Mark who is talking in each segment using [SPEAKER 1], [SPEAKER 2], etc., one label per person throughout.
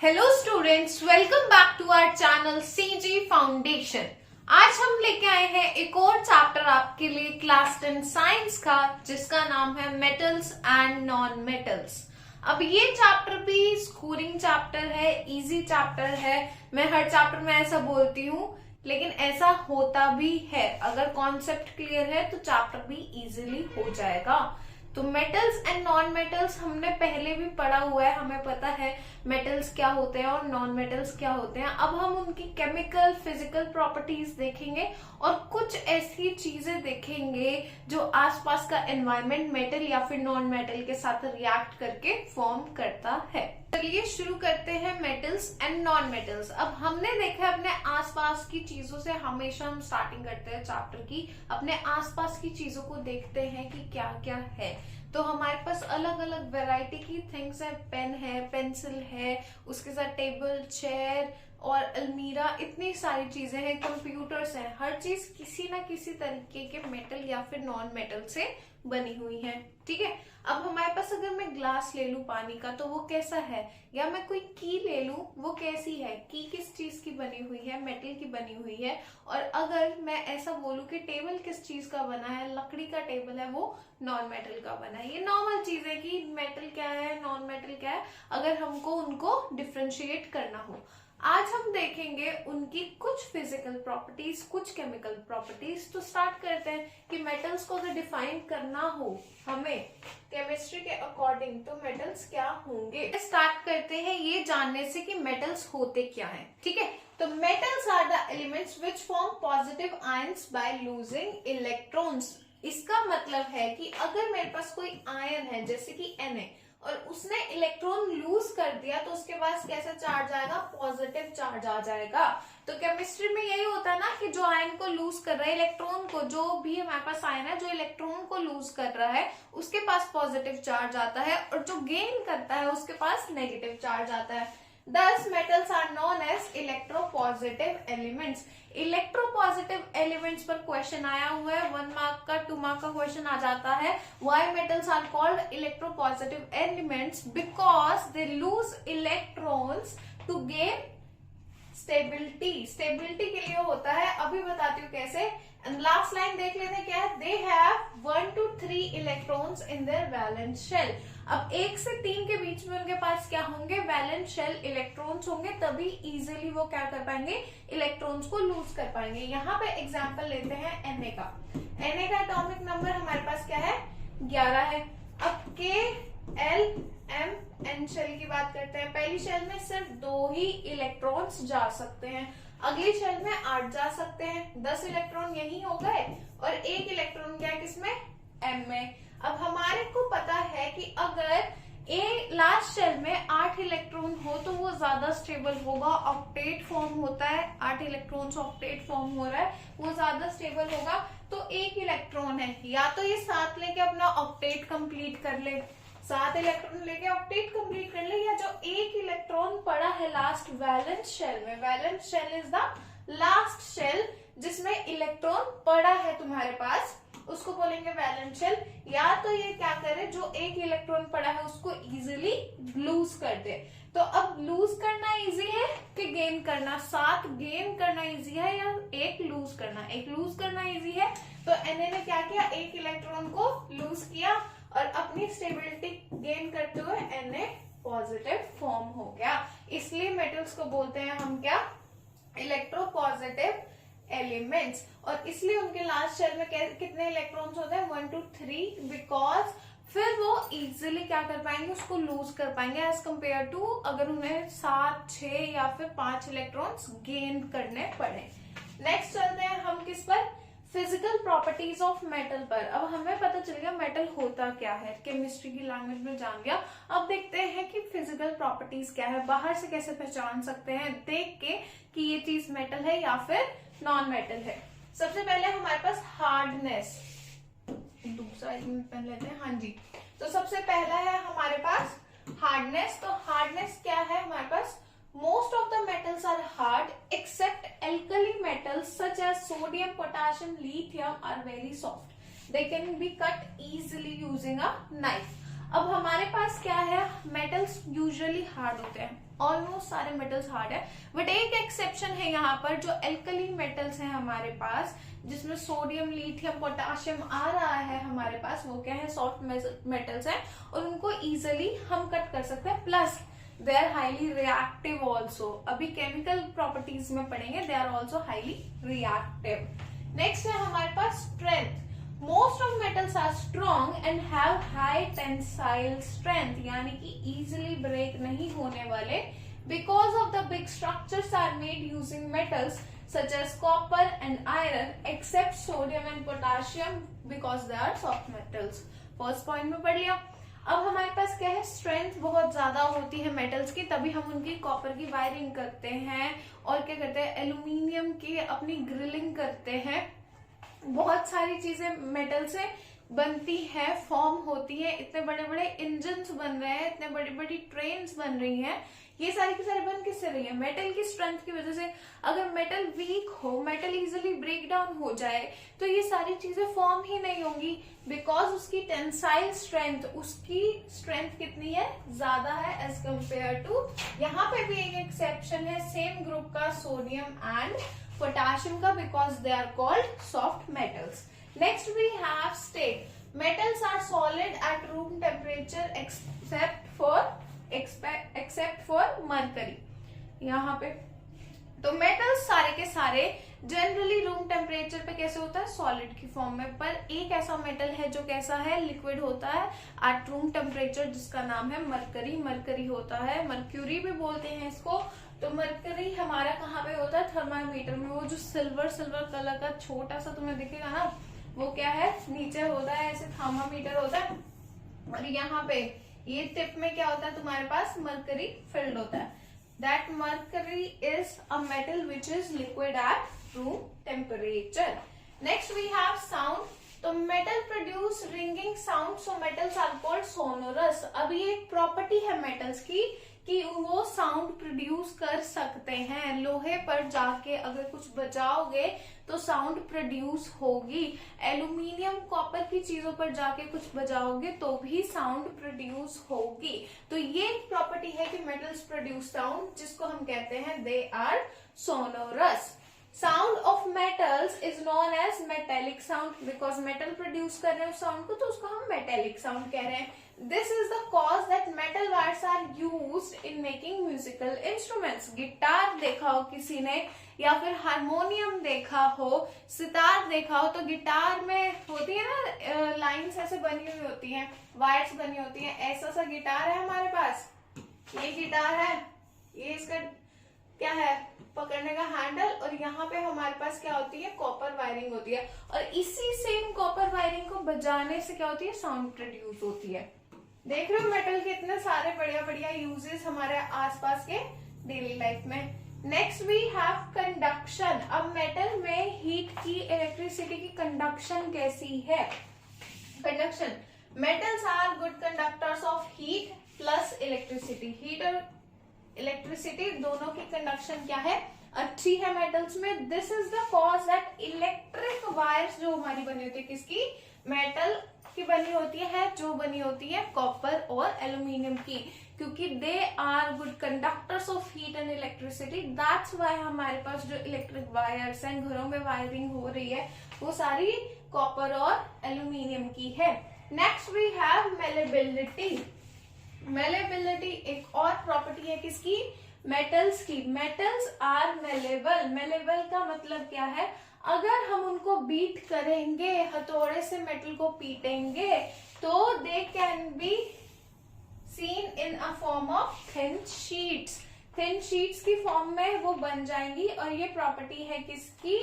[SPEAKER 1] Hello students, welcome back to our channel CG foundation. आज हम लेके आए हैं एक और चैप्टर आपके लिए क्लास 10 साइंस का, जिसका नाम है मेटल्स एंड नॉन मेटल्स। अब ये चैप्टर भी स्कोरिंग चैप्टर है, इजी चैप्टर है। मैं हर चैप्टर में ऐसा बोलती हूँ, लेकिन ऐसा होता भी है। अगर कॉन्सेप्ट क्लियर है तो चैप्टर भी इजीली हो जाएगा। तो मेटल्स एंड नॉन मेटल्स हमने पहले भी पढ़ा हुआ है, हमें पता है मेटल्स क्या होते हैं और नॉन मेटल्स क्या होते हैं। अब हम उनकी केमिकल फिजिकल प्रॉपर्टीज देखेंगे और कुछ ऐसी चीजें देखेंगे जो आसपास का एनवायरनमेंट मेटल या फिर नॉन मेटल के साथ रिएक्ट करके फॉर्म करता है। चलिए शुरू करते हैं मेटल्स एंड नॉन मेटल्स। अब हमने देखा अपने आसपास की चीजों से, हमेशा हम स्टार्टिंग करते हैं चैप्टर की, अपने आसपास की चीजों को देखते हैं कि क्या क्या है। तो हमारे पास अलग अलग वैरायटी की थिंग्स है, पेन है, पेंसिल है, उसके साथ टेबल, चेयर और अलमीरा, इतनी सारी चीजें हैं, कंप्यूटर्स हैं। हर चीज किसी ना किसी तरीके के मेटल या फिर नॉन मेटल से बनी हुई है। ठीक है। अब हमारे पास अगर मैं ग्लास ले लूं पानी का तो वो कैसा है, या मैं कोई की ले लूं वो कैसी है, की किस चीज की बनी हुई है, मेटल की बनी हुई है। और अगर मैं ऐसा बोलूं कि टेबल किस चीज का बना है, लकड़ी का टेबल है, वो नॉन मेटल का बना है। ये नॉर्मल चीज है कि मेटल क्या है, नॉन मेटल क्या है, अगर हमको उनको डिफ्रेंशिएट करना हो। आज हम देखेंगे उनकी कुछ फिजिकल प्रॉपर्टीज, कुछ केमिकल प्रॉपर्टीज। तो स्टार्ट करते हैं कि मेटल्स को अगर डिफाइन करना हो हमें केमिस्ट्री के अकॉर्डिंग, तो मेटल्स क्या होंगे। स्टार्ट करते हैं ये जानने से कि मेटल्स होते क्या हैं। ठीक है। तो metals are the elements which form positive ions by losing electrons. इसका मतलब है कि अगर मेरे पास कोई आयन है जैसे कि Na, और उसने इलेक्ट्रॉन लूज कर दिया तो उसके पास कैसा चार्ज आएगा, पॉजिटिव चार्ज आ जाएगा। तो केमिस्ट्री में यही होता है ना कि जो आयन को लूज कर रहा है, इलेक्ट्रॉन को, जो भी हमारे पास आयन है जो इलेक्ट्रॉन को लूज कर रहा है उसके पास पॉजिटिव चार्ज आता है, और जो गेन करता है उसके पास नेगेटिव चार्ज आता है। Thus metals are known as electropositive elements. Electropositive elements पर क्वेश्चन आया हुआ है, 1 मार्क का, 2 मार्क का क्वेश्चन आ जाता है। Why metals are called electropositive elements? Because they lose electrons to gain stability. Stability के लिए होता है, अभी बताती हूँ कैसे। लास्ट लाइन देख लेते हैं क्या है। They have 1 to 3 electrons in their valence shell. अब 1 से 3 के बीच में उनके पास क्या होंगे, वैलेंस शेल इलेक्ट्रॉन्स होंगे, तभी इजीली वो क्या कर पाएंगे, इलेक्ट्रॉन्स को लूज कर पाएंगे। यहाँ पे एग्जांपल लेते हैं Na का। Na का एटॉमिक नंबर हमारे पास क्या है, 11 है। अब K L M N shell की बात करते हैं। पहली शेल में सिर्फ 2 ही इलेक्ट्रॉन्स जा सकते हैं, अगली शेल में 8 जा सकते हैं। 10 इलेक्ट्रॉन यही हो गए और 1 इलेक्ट्रॉन क्या है किसमें, M में। अब हमारे को पता है कि अगर लास्ट शेल में 8 इलेक्ट्रॉन हो तो वो ज्यादा स्टेबल होगा, ऑक्टेट फॉर्म होता है, 8 इलेक्ट्रॉन ऑक्टेट फॉर्म हो रहा है, वो ज्यादा स्टेबल होगा। तो 1 इलेक्ट्रॉन है, या तो ये 7 लेके अपना ऑक्टेट कंप्लीट कर ले, 7 इलेक्ट्रॉन लेके ऑक्टेट कंप्लीट कर ले, या जो 1 इलेक्ट्रॉन पड़ा है लास्ट वैलेंस शेल में, valence shell is the last shell जिसमें इलेक्ट्रॉन पड़ा है तुम्हारे पास, उसको बोलेंगे वैलेंस शेल। या तो ये क्या करे, जो 1 इलेक्ट्रॉन पड़ा है उसको इजीली लूज कर दे। तो अब लूज करना इजी है कि गेन करना, 7 गेन करना इजी है या 1 लूज करना, 1 लूज करना इजी है। तो Na ने क्या किया, 1 इलेक्ट्रॉन को लूज किया और अपनी स्टेबिलिटी गेन करते हुए Na पॉजिटिव फॉर्म हो गया। इसलिए मेटल्स को बोलते हैं हम क्या, इलेक्ट्रोपॉजिटिव एलिमेंट्स। और इसलिए उनके लास्ट शेल में कितने इलेक्ट्रॉन्स होते हैं, 1 to 3, बिकॉज फिर वो इजीली क्या कर पाएंगे, उसको लूज कर पाएंगे, एज कंपेयर टू अगर उन्हें 7, 6 या फिर 5 इलेक्ट्रॉन्स गेन करने पड़े। नेक्स्ट चलते हैं हम किस पर, फिजिकल प्रॉपर्टीज ऑफ मेटल पर। अब हमें पता चल गया मेटल होता क्या है, केमिस्ट्री की लैंग्वेज में जान गया। अब देखते हैं कि फिजिकल प्रॉपर्टीज क्या है, बाहर से कैसे पहचान सकते हैं देख के कि ये चीज मेटल है या फिर नॉन मेटल है। सबसे पहले हमारे पास हार्डनेस, दूसरा पेन लेते हैं, हाँ जी। तो सबसे पहला है हमारे पास हार्डनेस। तो हार्डनेस क्या है हमारे पास, most of the metals are hard except alkali metals such as sodium, potassium, lithium are very soft. They can be cut easily using a knife. अब हमारे पास क्या है, मेटल्स यूजुअली हार्ड होते हैं, ऑलमोस्ट सारे मेटल्स हार्ड है, but एक एक्सेप्शन है यहाँ पर, जो एल्कली मेटल्स हैं हमारे पास, जिसमें सोडियम, लिथियम, पोटेशियम आ रहा है हमारे पास, वो क्या है, सॉफ्ट मेटल्स हैं और उनको इजिली हम कट कर सकते हैं, plus they are highly reactive also. अभी केमिकल प्रॉपर्टीज में पढ़ेंगे, they are also highly reactive. Next है हमारे पास strength. Most of metals are strong and have high tensile strength, यानी कि इजिली ब्रेक नहीं होने वाले, because of the big structures are made using metals such as copper and iron, except sodium and potassium because they are soft metals। First point में पढ़ लिया। अब हमारे पास क्या है, स्ट्रेंथ बहुत ज्यादा होती है मेटल्स की, तभी हम उनकी कॉपर की वायरिंग करते हैं और क्या करते हैं, एल्यूमिनियम की अपनी ग्रिलिंग करते हैं। बहुत सारी चीजें मेटल से बनती है, फॉर्म होती है, इतने बड़े बड़े इंजन्स बन रहे हैं, इतने बड़ी बड़ी ट्रेन्स बन रही हैं, ये सारी की सारी बन किससे रही है, मेटल की स्ट्रेंथ की वजह से। अगर मेटल वीक हो, मेटल इजिली ब्रेक डाउन हो जाए, तो ये सारी चीजें फॉर्म ही नहीं होंगी, बिकॉज उसकी टेंसाइल स्ट्रेंथ, उसकी स्ट्रेंथ कितनी है, ज्यादा है एज कंपेयर टू, यहाँ पे भी एक एक्सेप्शन है सेम ग्रुप का, सोडियम एंड पोटेशियम का, because they are called soft metals. Next we have state, metals are solid at room temperature except for mercury. यहाँ पे तो मेटल्स सारे के सारे जनरली रूम टेम्परेचर पे कैसे होता है, सॉलिड की फॉर्म में, पर एक ऐसा मेटल है जो कैसा है, लिक्विड होता है एट रूम टेम्परेचर, जिसका नाम है मरकरी। मरकरी होता है, मर्क्यूरी भी बोलते हैं इसको। तो मरकरी हमारा कहाँ पे होता है, थर्मामीटर में। वो जो सिल्वर कलर का छोटा सा तुम्हें दिखेगा ना, वो क्या है, नीचे होता है, ऐसे थर्मामीटर होता है, और यहाँ पे ये टिप में क्या होता है, तुम्हारे पास मरकरी फिल्ड होता है। That mercury is a metal which is liquid at room temperature. Next we have sound. तो metal produce ringing sound, so metals are called sonorous. अब ये एक प्रॉपर्टी है मेटल्स की कि वो साउंड प्रोड्यूस कर सकते हैं। लोहे पर जाके अगर कुछ बजाओगे तो साउंड प्रोड्यूस होगी, एल्यूमिनियम, कॉपर की चीजों पर जाके कुछ बजाओगे तो भी साउंड प्रोड्यूस होगी। तो ये एक प्रॉपर्टी है कि मेटल्स प्रोड्यूस साउंड, जिसको हम कहते हैं they are sonorous. Sound of metals is known as metallic sound, because metal produce कर रहे हैं साउंड को, तो उसको हम मेटेलिक साउंड कह रहे हैं। This is the cause that metal wires are used in making musical instruments। Guitar देखा हो किसी ने, या फिर हारमोनियम देखा हो, सितार देखा हो, तो गिटार में होती है ना लाइंस ऐसे बनी हुई होती हैं, वायर्स बनी होती हैं। ऐसा सा गिटार है हमारे पास, ये गिटार है, ये इसका क्या है, पकड़ने का हैंडल, और यहाँ पे हमारे पास क्या होती है, कॉपर वायरिंग होती है, और इसी सेम कॉपर वायरिंग को बजाने से क्या होती है, साउंड प्रोड्यूस होती है। देख रहे हो मेटल के इतने सारे बढ़िया बढ़िया यूजेस हमारे आसपास के डेली लाइफ में। Next we have conduction. अब मेटल में हीट की, इलेक्ट्रिसिटी की कंडक्शन कैसी है। Conduction, metals are good conductors of heat plus electricity. Heat और इलेक्ट्रिसिटी दोनों की कंडक्शन क्या है, अच्छी है मेटल्स में। This is the cause that electric wires जो हमारी बनी होती है, किसकी, मेटल की बनी होती है, जो बनी होती है कॉपर और एल्यूमिनियम की, क्योंकि they are good conductors of heat and electricity. That's why हमारे पास जो इलेक्ट्रिक वायर्स हैं, घरों में वायरिंग हो रही है, वो सारी कॉपर और एल्यूमिनियम की है। Next we have malleability. Malleability एक और प्रॉपर्टी है किसकी, मेटल्स की। Metals are malleable. मेलेबल का मतलब क्या है, अगर हम उनको बीट करेंगे, हथौड़े से मेटल को पीटेंगे, तो they can be seen in a form of thin sheets. Thin sheets की फॉर्म में वो बन जाएंगी, और ये प्रॉपर्टी है किसकी,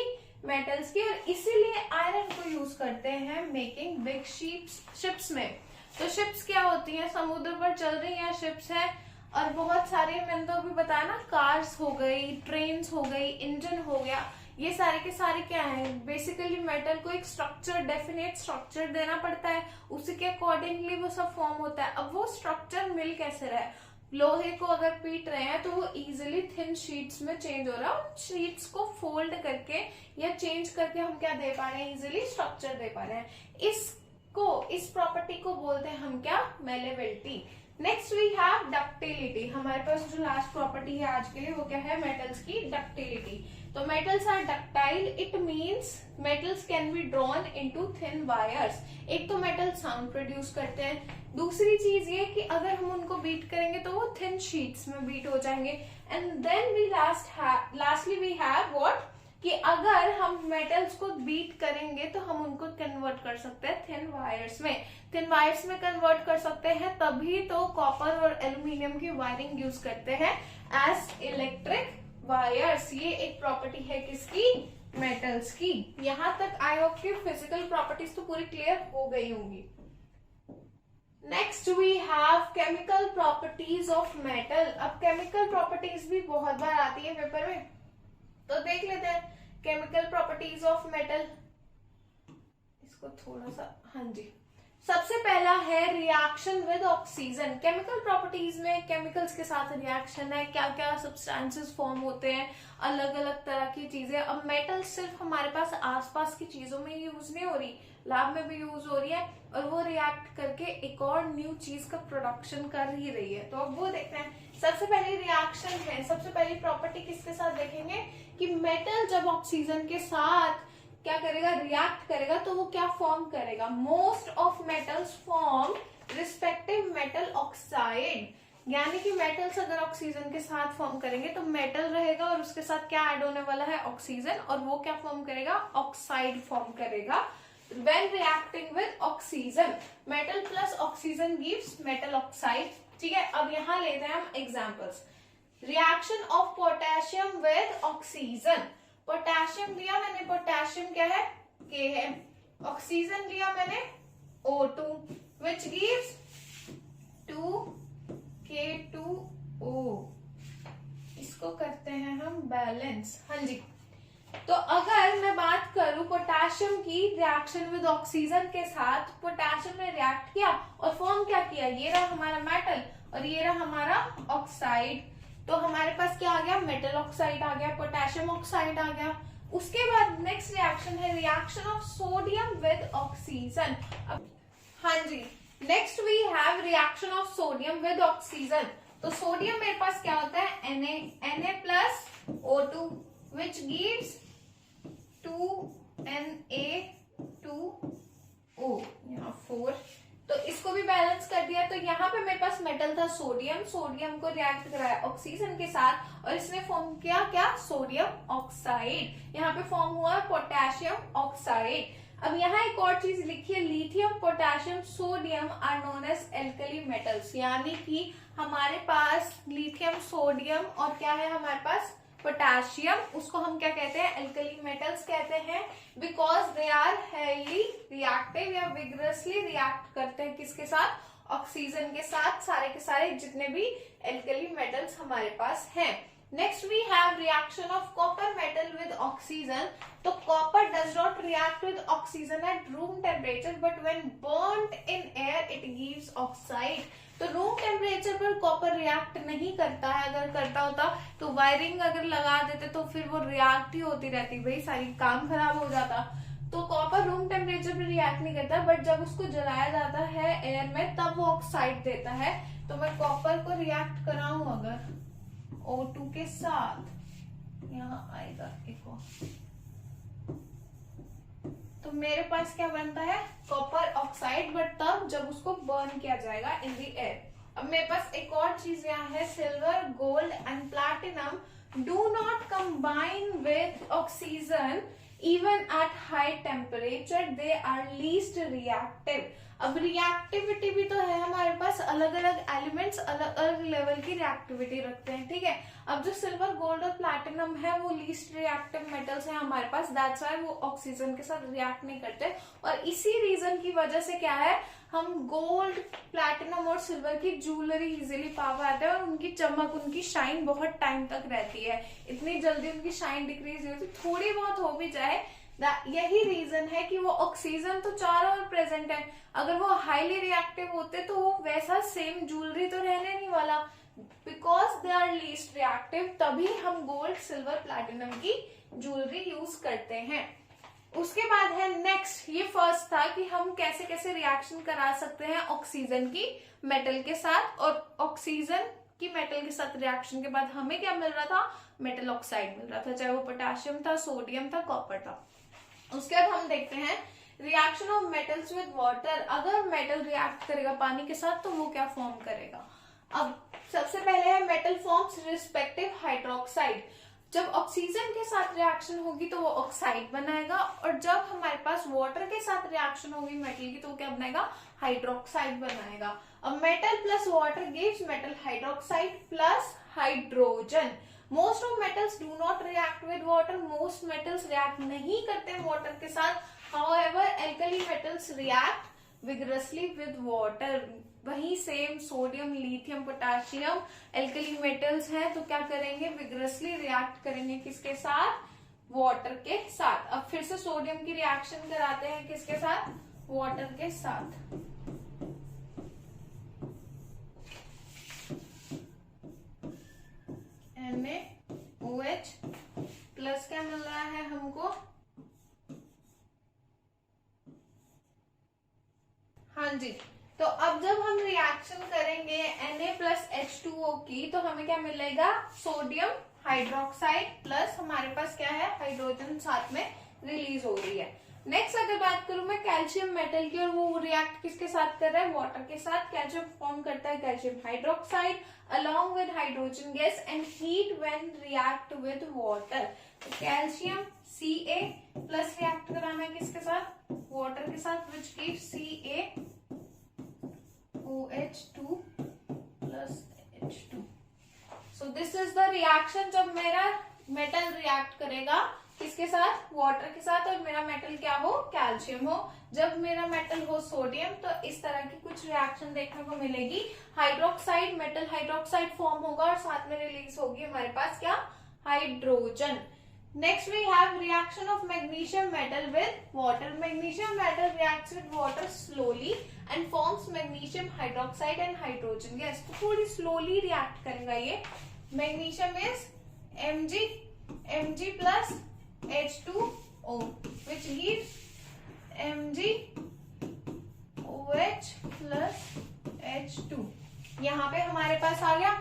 [SPEAKER 1] मेटल्स की। और इसीलिए आयरन को यूज करते हैं मेकिंग बिग शिप्स में। तो शिप्स क्या होती हैं, समुद्र पर चल रही हैं शिप्स हैं, और बहुत सारे, मैंने तो अभी बताया ना, कार्स हो गई, ट्रेन्स हो गई, इंजन हो गया, ये सारे के सारे क्या है, बेसिकली मेटल को एक स्ट्रक्चर, डेफिनेट स्ट्रक्चर देना पड़ता है, उसी के अकॉर्डिंगली वो सब फॉर्म होता है। अब वो स्ट्रक्चर मिल कैसे रहा है, लोहे को अगर पीट रहे हैं तो वो इजीली थिन शीट्स में चेंज हो रहा है, शीट्स को फोल्ड करके या चेंज करके हम क्या दे पा रहे हैं, इजीली स्ट्रक्चर दे पा रहे हैं। इस को, इस प्रॉपर्टी को बोलते हैं हम क्या, malleability. Next we have ductility. हमारे पास जो लास्ट प्रॉपर्टी है आज के लिए वो क्या है, मेटल्स की डक्टिलिटी। तो metals are ductile, it means metals can be drawn into thin wires. एक तो मेटल साउंड प्रोड्यूस करते हैं, दूसरी चीज ये कि अगर हम उनको बीट करेंगे तो वो थिन शीट्स में बीट हो जाएंगे। And then we lastly we have what, कि अगर हम मेटल्स को बीट करेंगे तो हम उनको कन्वर्ट कर सकते हैं थिन वायर्स में। थिन वायर्स में कन्वर्ट कर सकते हैं तभी तो कॉपर और एल्यूमिनियम की वायरिंग यूज करते हैं एज इलेक्ट्रिक वायर्स। ये एक प्रॉपर्टी है किसकी, मेटल्स की। यहां तक आई होप की फिजिकल प्रॉपर्टीज तो पूरी क्लियर हो गई होंगी। Next we have chemical properties of metal. अब केमिकल प्रॉपर्टीज भी बहुत बार आती है पेपर में, तो देख लेते हैं केमिकल प्रॉपर्टीज ऑफ मेटल। इसको थोड़ा सा, हाँ जी, सबसे पहला है reaction with oxygen. Chemical properties में केमिकल्स के साथ रिएक्शन है, क्या क्या सब्सटेंसेस फॉर्म होते हैं, अलग अलग तरह की चीजें। अब मेटल सिर्फ हमारे पास आसपास की चीजों में यूज नहीं हो रही, लैब में भी यूज हो रही है, और वो रिएक्ट करके एक और न्यू चीज का प्रोडक्शन कर ही रही है। तो अब वो देखते हैं। सबसे पहले रिएक्शन है, सबसे पहली प्रॉपर्टी किसके साथ देखेंगे कि मेटल जब ऑक्सीजन के साथ क्या करेगा, रिएक्ट करेगा, तो वो क्या फॉर्म करेगा, most of metals form respective metal oxide. यानी कि मेटल्स अगर ऑक्सीजन के साथ फॉर्म करेंगे तो मेटल रहेगा और उसके साथ क्या ऐड होने वाला है, ऑक्सीजन, और वो क्या फॉर्म करेगा, ऑक्साइड फॉर्म करेगा। When reacting with oxygen, metal plus oxygen gives metal oxide। ठीक है, अब यहां लेते हैं हम examples. Reaction of potassium with oxygen. Potassium लिया मैंने, पोटेशियम क्या है, के है। ऑक्सीजन लिया मैंने, O2, which gives 2K2O। इसको करते हैं हम बैलेंस। हाँ जी, तो अगर मैं बात करूं पोटेशियम की रिएक्शन विद ऑक्सीजन के साथ, पोटेशियम ने रिएक्ट किया और फॉर्म क्या किया, ये रहा हमारा मेटल और ये रहा हमारा ऑक्साइड। तो हमारे पास क्या आ गया, मेटल ऑक्साइड आ गया, पोटेशियम ऑक्साइड आ गया। उसके बाद नेक्स्ट रिएक्शन है reaction of sodium with oxygen. हाँ जी, next we have reaction of sodium with oxygen. तो सोडियम मेरे पास क्या होता है, Na plus O2 which gives 2Na2O, यहाँ 4। तो इसको भी बैलेंस कर दिया। तो यहाँ पे मेरे पास मेटल था सोडियम, सोडियम को रिएक्ट कराया ऑक्सीजन के साथ और इसने फॉर्म किया क्या, सोडियम ऑक्साइड। यहाँ पे फॉर्म हुआ पोटेशियम ऑक्साइड। अब यहाँ एक और चीज लिखी है, lithium, potassium, sodium are known as alkali metals. यानी कि हमारे पास लिथियम, सोडियम और क्या है हमारे पास, पोटेशियम, उसको हम क्या कहते हैं, एल्कली मेटल्स कहते हैं। Because they are highly reactive या विग्रसली रिएक्ट करते हैं किसके साथ, ऑक्सीजन के साथ, सारे के सारे जितने भी एल्कली मेटल्स हमारे पास हैं। Next we have reaction of copper metal with oxygen. तो copper does not react with oxygen at room temperature, but when burned in air it gives oxide. तो रूम टेम्परेचर पर कॉपर रिएक्ट नहीं करता है, अगर करता होता तो वायरिंग अगर लगा देते तो फिर वो रिएक्ट ही होती रहती, भाई सारी काम खराब हो जाता। तो कॉपर रूम टेम्परेचर पर रिएक्ट नहीं करता, बट जब उसको जलाया जाता है एयर में तब वो ऑक्साइड देता है। तो मैं कॉपर को रिएक्ट कराऊं अगर O2 के साथ, यहाँ आएगा एक और, तो मेरे पास क्या बनता है, कॉपर ऑक्साइड, बट तब जब उसको बर्न किया जाएगा इन द एयर। अब मेरे पास एक और चीज यहाँ है, silver, gold and platinum do not combine with oxygen even at high temperature, they are least reactive. अब रिएक्टिविटी भी तो है हमारे पास, अलग अलग एलिमेंट्स अलग अलग लेवल की रिएक्टिविटी रखते हैं, ठीक है। अब जो सिल्वर, गोल्ड और प्लैटिनम है वो लीस्ट रिएक्टिव मेटल्स हैं हमारे पास, दैट्स व्हाई वो ऑक्सीजन के साथ रिएक्ट नहीं करते। और इसी रीजन की वजह से क्या है, हम गोल्ड, प्लैटिनम और सिल्वर की ज्वेलरी इजीली पा पाते हैं और उनकी चमक, उनकी शाइन बहुत टाइम तक रहती है। इतनी जल्दी उनकी शाइन डिक्रीज नहीं होती, थोड़ी बहुत हो भी जाए। यही रीजन है कि वो ऑक्सीजन तो चारों ओर प्रेजेंट है, अगर वो हाईली रिएक्टिव होते तो वो वैसा सेम ज्वेलरी तो रहने नहीं वाला। Because they are least reactive तभी हम गोल्ड, सिल्वर, प्लैटिनम की ज्वेलरी यूज करते हैं। उसके बाद है नेक्स्ट, ये फर्स्ट था कि हम कैसे कैसे रिएक्शन करा सकते हैं ऑक्सीजन की मेटल के साथ, और ऑक्सीजन की मेटल के साथ रिएक्शन के बाद हमें क्या मिल रहा था, मेटल ऑक्साइड मिल रहा था, चाहे वो पोटेशियम था, सोडियम था, कॉपर था। उसके बाद हम देखते हैं reaction of metals with water. अगर मेटल रिएक्ट करेगा पानी के साथ तो वो क्या फॉर्म करेगा। अब सबसे पहले है मेटल फॉर्म्स रिस्पेक्टिव हाइड्रोक्साइड। जब ऑक्सीजन के साथ रिएक्शन होगी तो वो ऑक्साइड बनाएगा, और जब हमारे पास वाटर के साथ रिएक्शन होगी मेटल की तो वो क्या बनाएगा, हाइड्रोक्साइड बनाएगा। अब metal plus water gives metal hydroxide plus hydrogen. Most of metals do not react with water, most metals react नहीं करते वाटर के साथ। However alkali metals react vigorously with water. वही same sodium, lithium, potassium alkali metals हैं तो क्या करेंगे, vigorously react करेंगे किसके साथ, वाटर के साथ। अब फिर से सोडियम की रिएक्शन कराते हैं किसके साथ, वाटर के साथ। NaOH प्लस क्या मिल रहा है हमको, हाँ जी। तो अब जब हम रिएक्शन करेंगे Na प्लस H2O की तो हमें क्या मिलेगा, सोडियम हाइड्रोक्साइड प्लस हमारे पास क्या है, हाइड्रोजन साथ में रिलीज हो रही है। नेक्स्ट अगर बात करूं मैं कैल्शियम मेटल की, और वो रिएक्ट किसके साथ कर रहा है, वाटर के साथ। कैल्शियम फॉर्म करता है calcium hydroxide along with hydrogen gas and heat when react with water। तो कैल्शियम Ca प्लस रिएक्ट कराना है किसके साथ, वाटर के साथ, which gives CaOH2 plus H2। So this is the reaction जब मेरा मेटल रिएक्ट करेगा किसके साथ, वाटर के साथ, और मेरा मेटल क्या हो, कैल्शियम हो। जब मेरा मेटल हो सोडियम तो इस तरह की कुछ रिएक्शन देखने को मिलेगी, हाइड्रोक्साइड, मेटल हाइड्रोक्साइड फॉर्म होगा और साथ में रिलीज होगी हमारे पास क्या, hydrogen. Next we have reaction of magnesium metal with water. Magnesium metal reacts with water slowly and forms magnesium hydroxide and hydrogen gas. तो थोड़ी स्लोली रिएक्ट करेगा ये। Magnesium is Mg plus H2O which gives MgOH plus H2। यहाँ पे हमारे पास आ गया।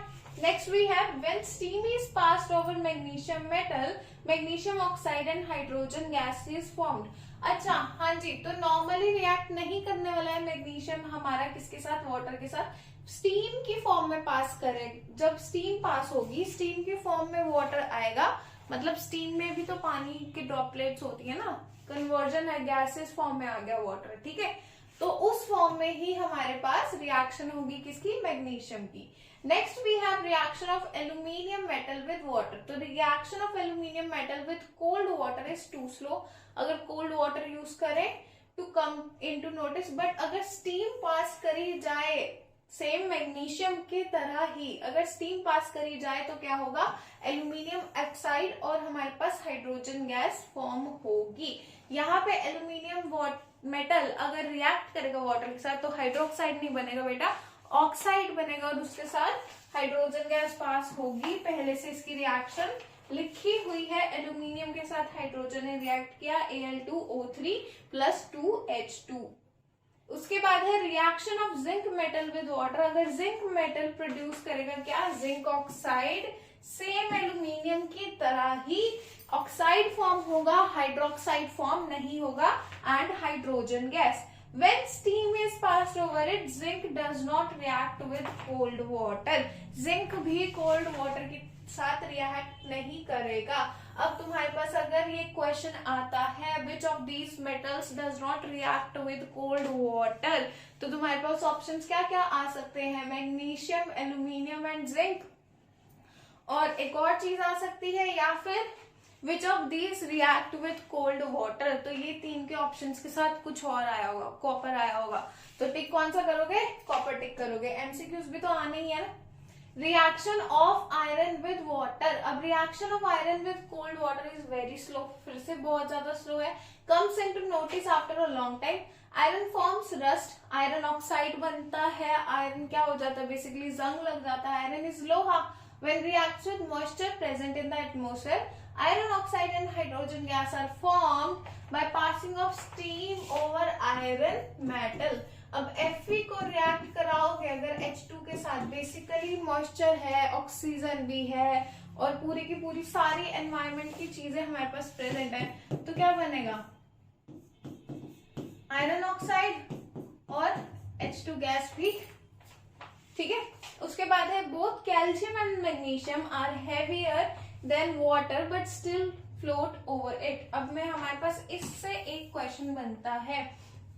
[SPEAKER 1] Next we have when steam is passed over magnesium metal, magnesium oxide and hydrogen gas is formed. अच्छा हाँ जी, तो नॉर्मली रिएक्ट नहीं करने वाला है मैग्नीशियम हमारा किसके साथ, वाटर के साथ। स्टीम की फॉर्म में पास करे, जब स्टीम पास होगी, स्टीम की फॉर्म में वाटर आएगा, मतलब स्टीम में भी तो पानी की ड्रॉपलेट्स होती है ना, कन्वर्जन है, गैसेस फॉर्म में आ गया वाटर, ठीक है। तो उस फॉर्म में ही हमारे पास रिएक्शन होगी किसकी, मैग्नीशियम की। Next we have reaction of aluminium metal with water. तो reaction of aluminium metal with cold water is too slow. अगर कोल्ड वाटर यूज करें to come into notice, but अगर स्टीम पास करी जाए same magnesium की तरह ही, अगर steam pass करी जाए तो क्या होगा, एल्यूमिनियम ऑक्साइड और हमारे पास हाइड्रोजन गैस फॉर्म होगी। यहाँ पे एल्यूमिनियम मेटल अगर रिएक्ट करेगा वाटर के साथ तो हाइड्रोक्साइड नहीं बनेगा बेटा, ऑक्साइड बनेगा, और उसके साथ हाइड्रोजन गैस पास होगी। पहले से इसकी रिएक्शन लिखी हुई है, एल्यूमिनियम के साथ हाइड्रोजन ने रिएक्ट किया, Al2O3 प्लस 2H2। उसके बाद है reaction of zinc metal with water. अगर जिंक मेटल प्रोड्यूस करेगा क्या, जिंक ऑक्साइड, सेम एल्यूमिनियम की तरह ही ऑक्साइड फॉर्म होगा, हाइड्रोक्साइड फॉर्म नहीं होगा, and hydrogen gas. When steam is passed over it, zinc does not react with cold water। Zinc भी cold water के साथ रिएक्ट नहीं करेगा। अब तुम्हारे पास अगर ये क्वेश्चन आता है which of these metals does not react with cold water, तो तुम्हारे पास ऑप्शंस क्या क्या आ सकते हैं, मैग्नीशियम, एल्यूमिनियम एंड जिंक, और एक और चीज आ सकती है, या फिर which of these react with cold water. तो ये तीन के ऑप्शंस के साथ कुछ और आया होगा, कॉपर आया होगा, तो टिक कौन सा करोगे, कॉपर टिक करोगे। एमसीक्यूज भी तो आने ही है ना। Reaction of iron with water. अब reaction of iron with cold water is very slow, फिर से बहुत ज्यादा स्लो है, comes into notice after a long time. Iron forms rust, iron oxide बनता है, आयरन क्या हो जाता है, बेसिकली जंग लग जाता है, आयरन इज लोहा, When reacts with moisture present in the atmosphere, iron oxide and hydrogen gas are formed by passing of steam over iron metal. अब Fe को रिएक्ट कराओगे अगर H2 के साथ, बेसिकली मॉइस्चर है, ऑक्सीजन भी है और पूरी की पूरी सारी एनवायरमेंट की चीजें हमारे पास प्रेजेंट है, तो क्या बनेगा? आयरन ऑक्साइड और H2 गैस भी, ठीक है। उसके बाद है both calcium and magnesium are heavier than water but still float over it. अब में हमारे पास इससे एक क्वेश्चन बनता है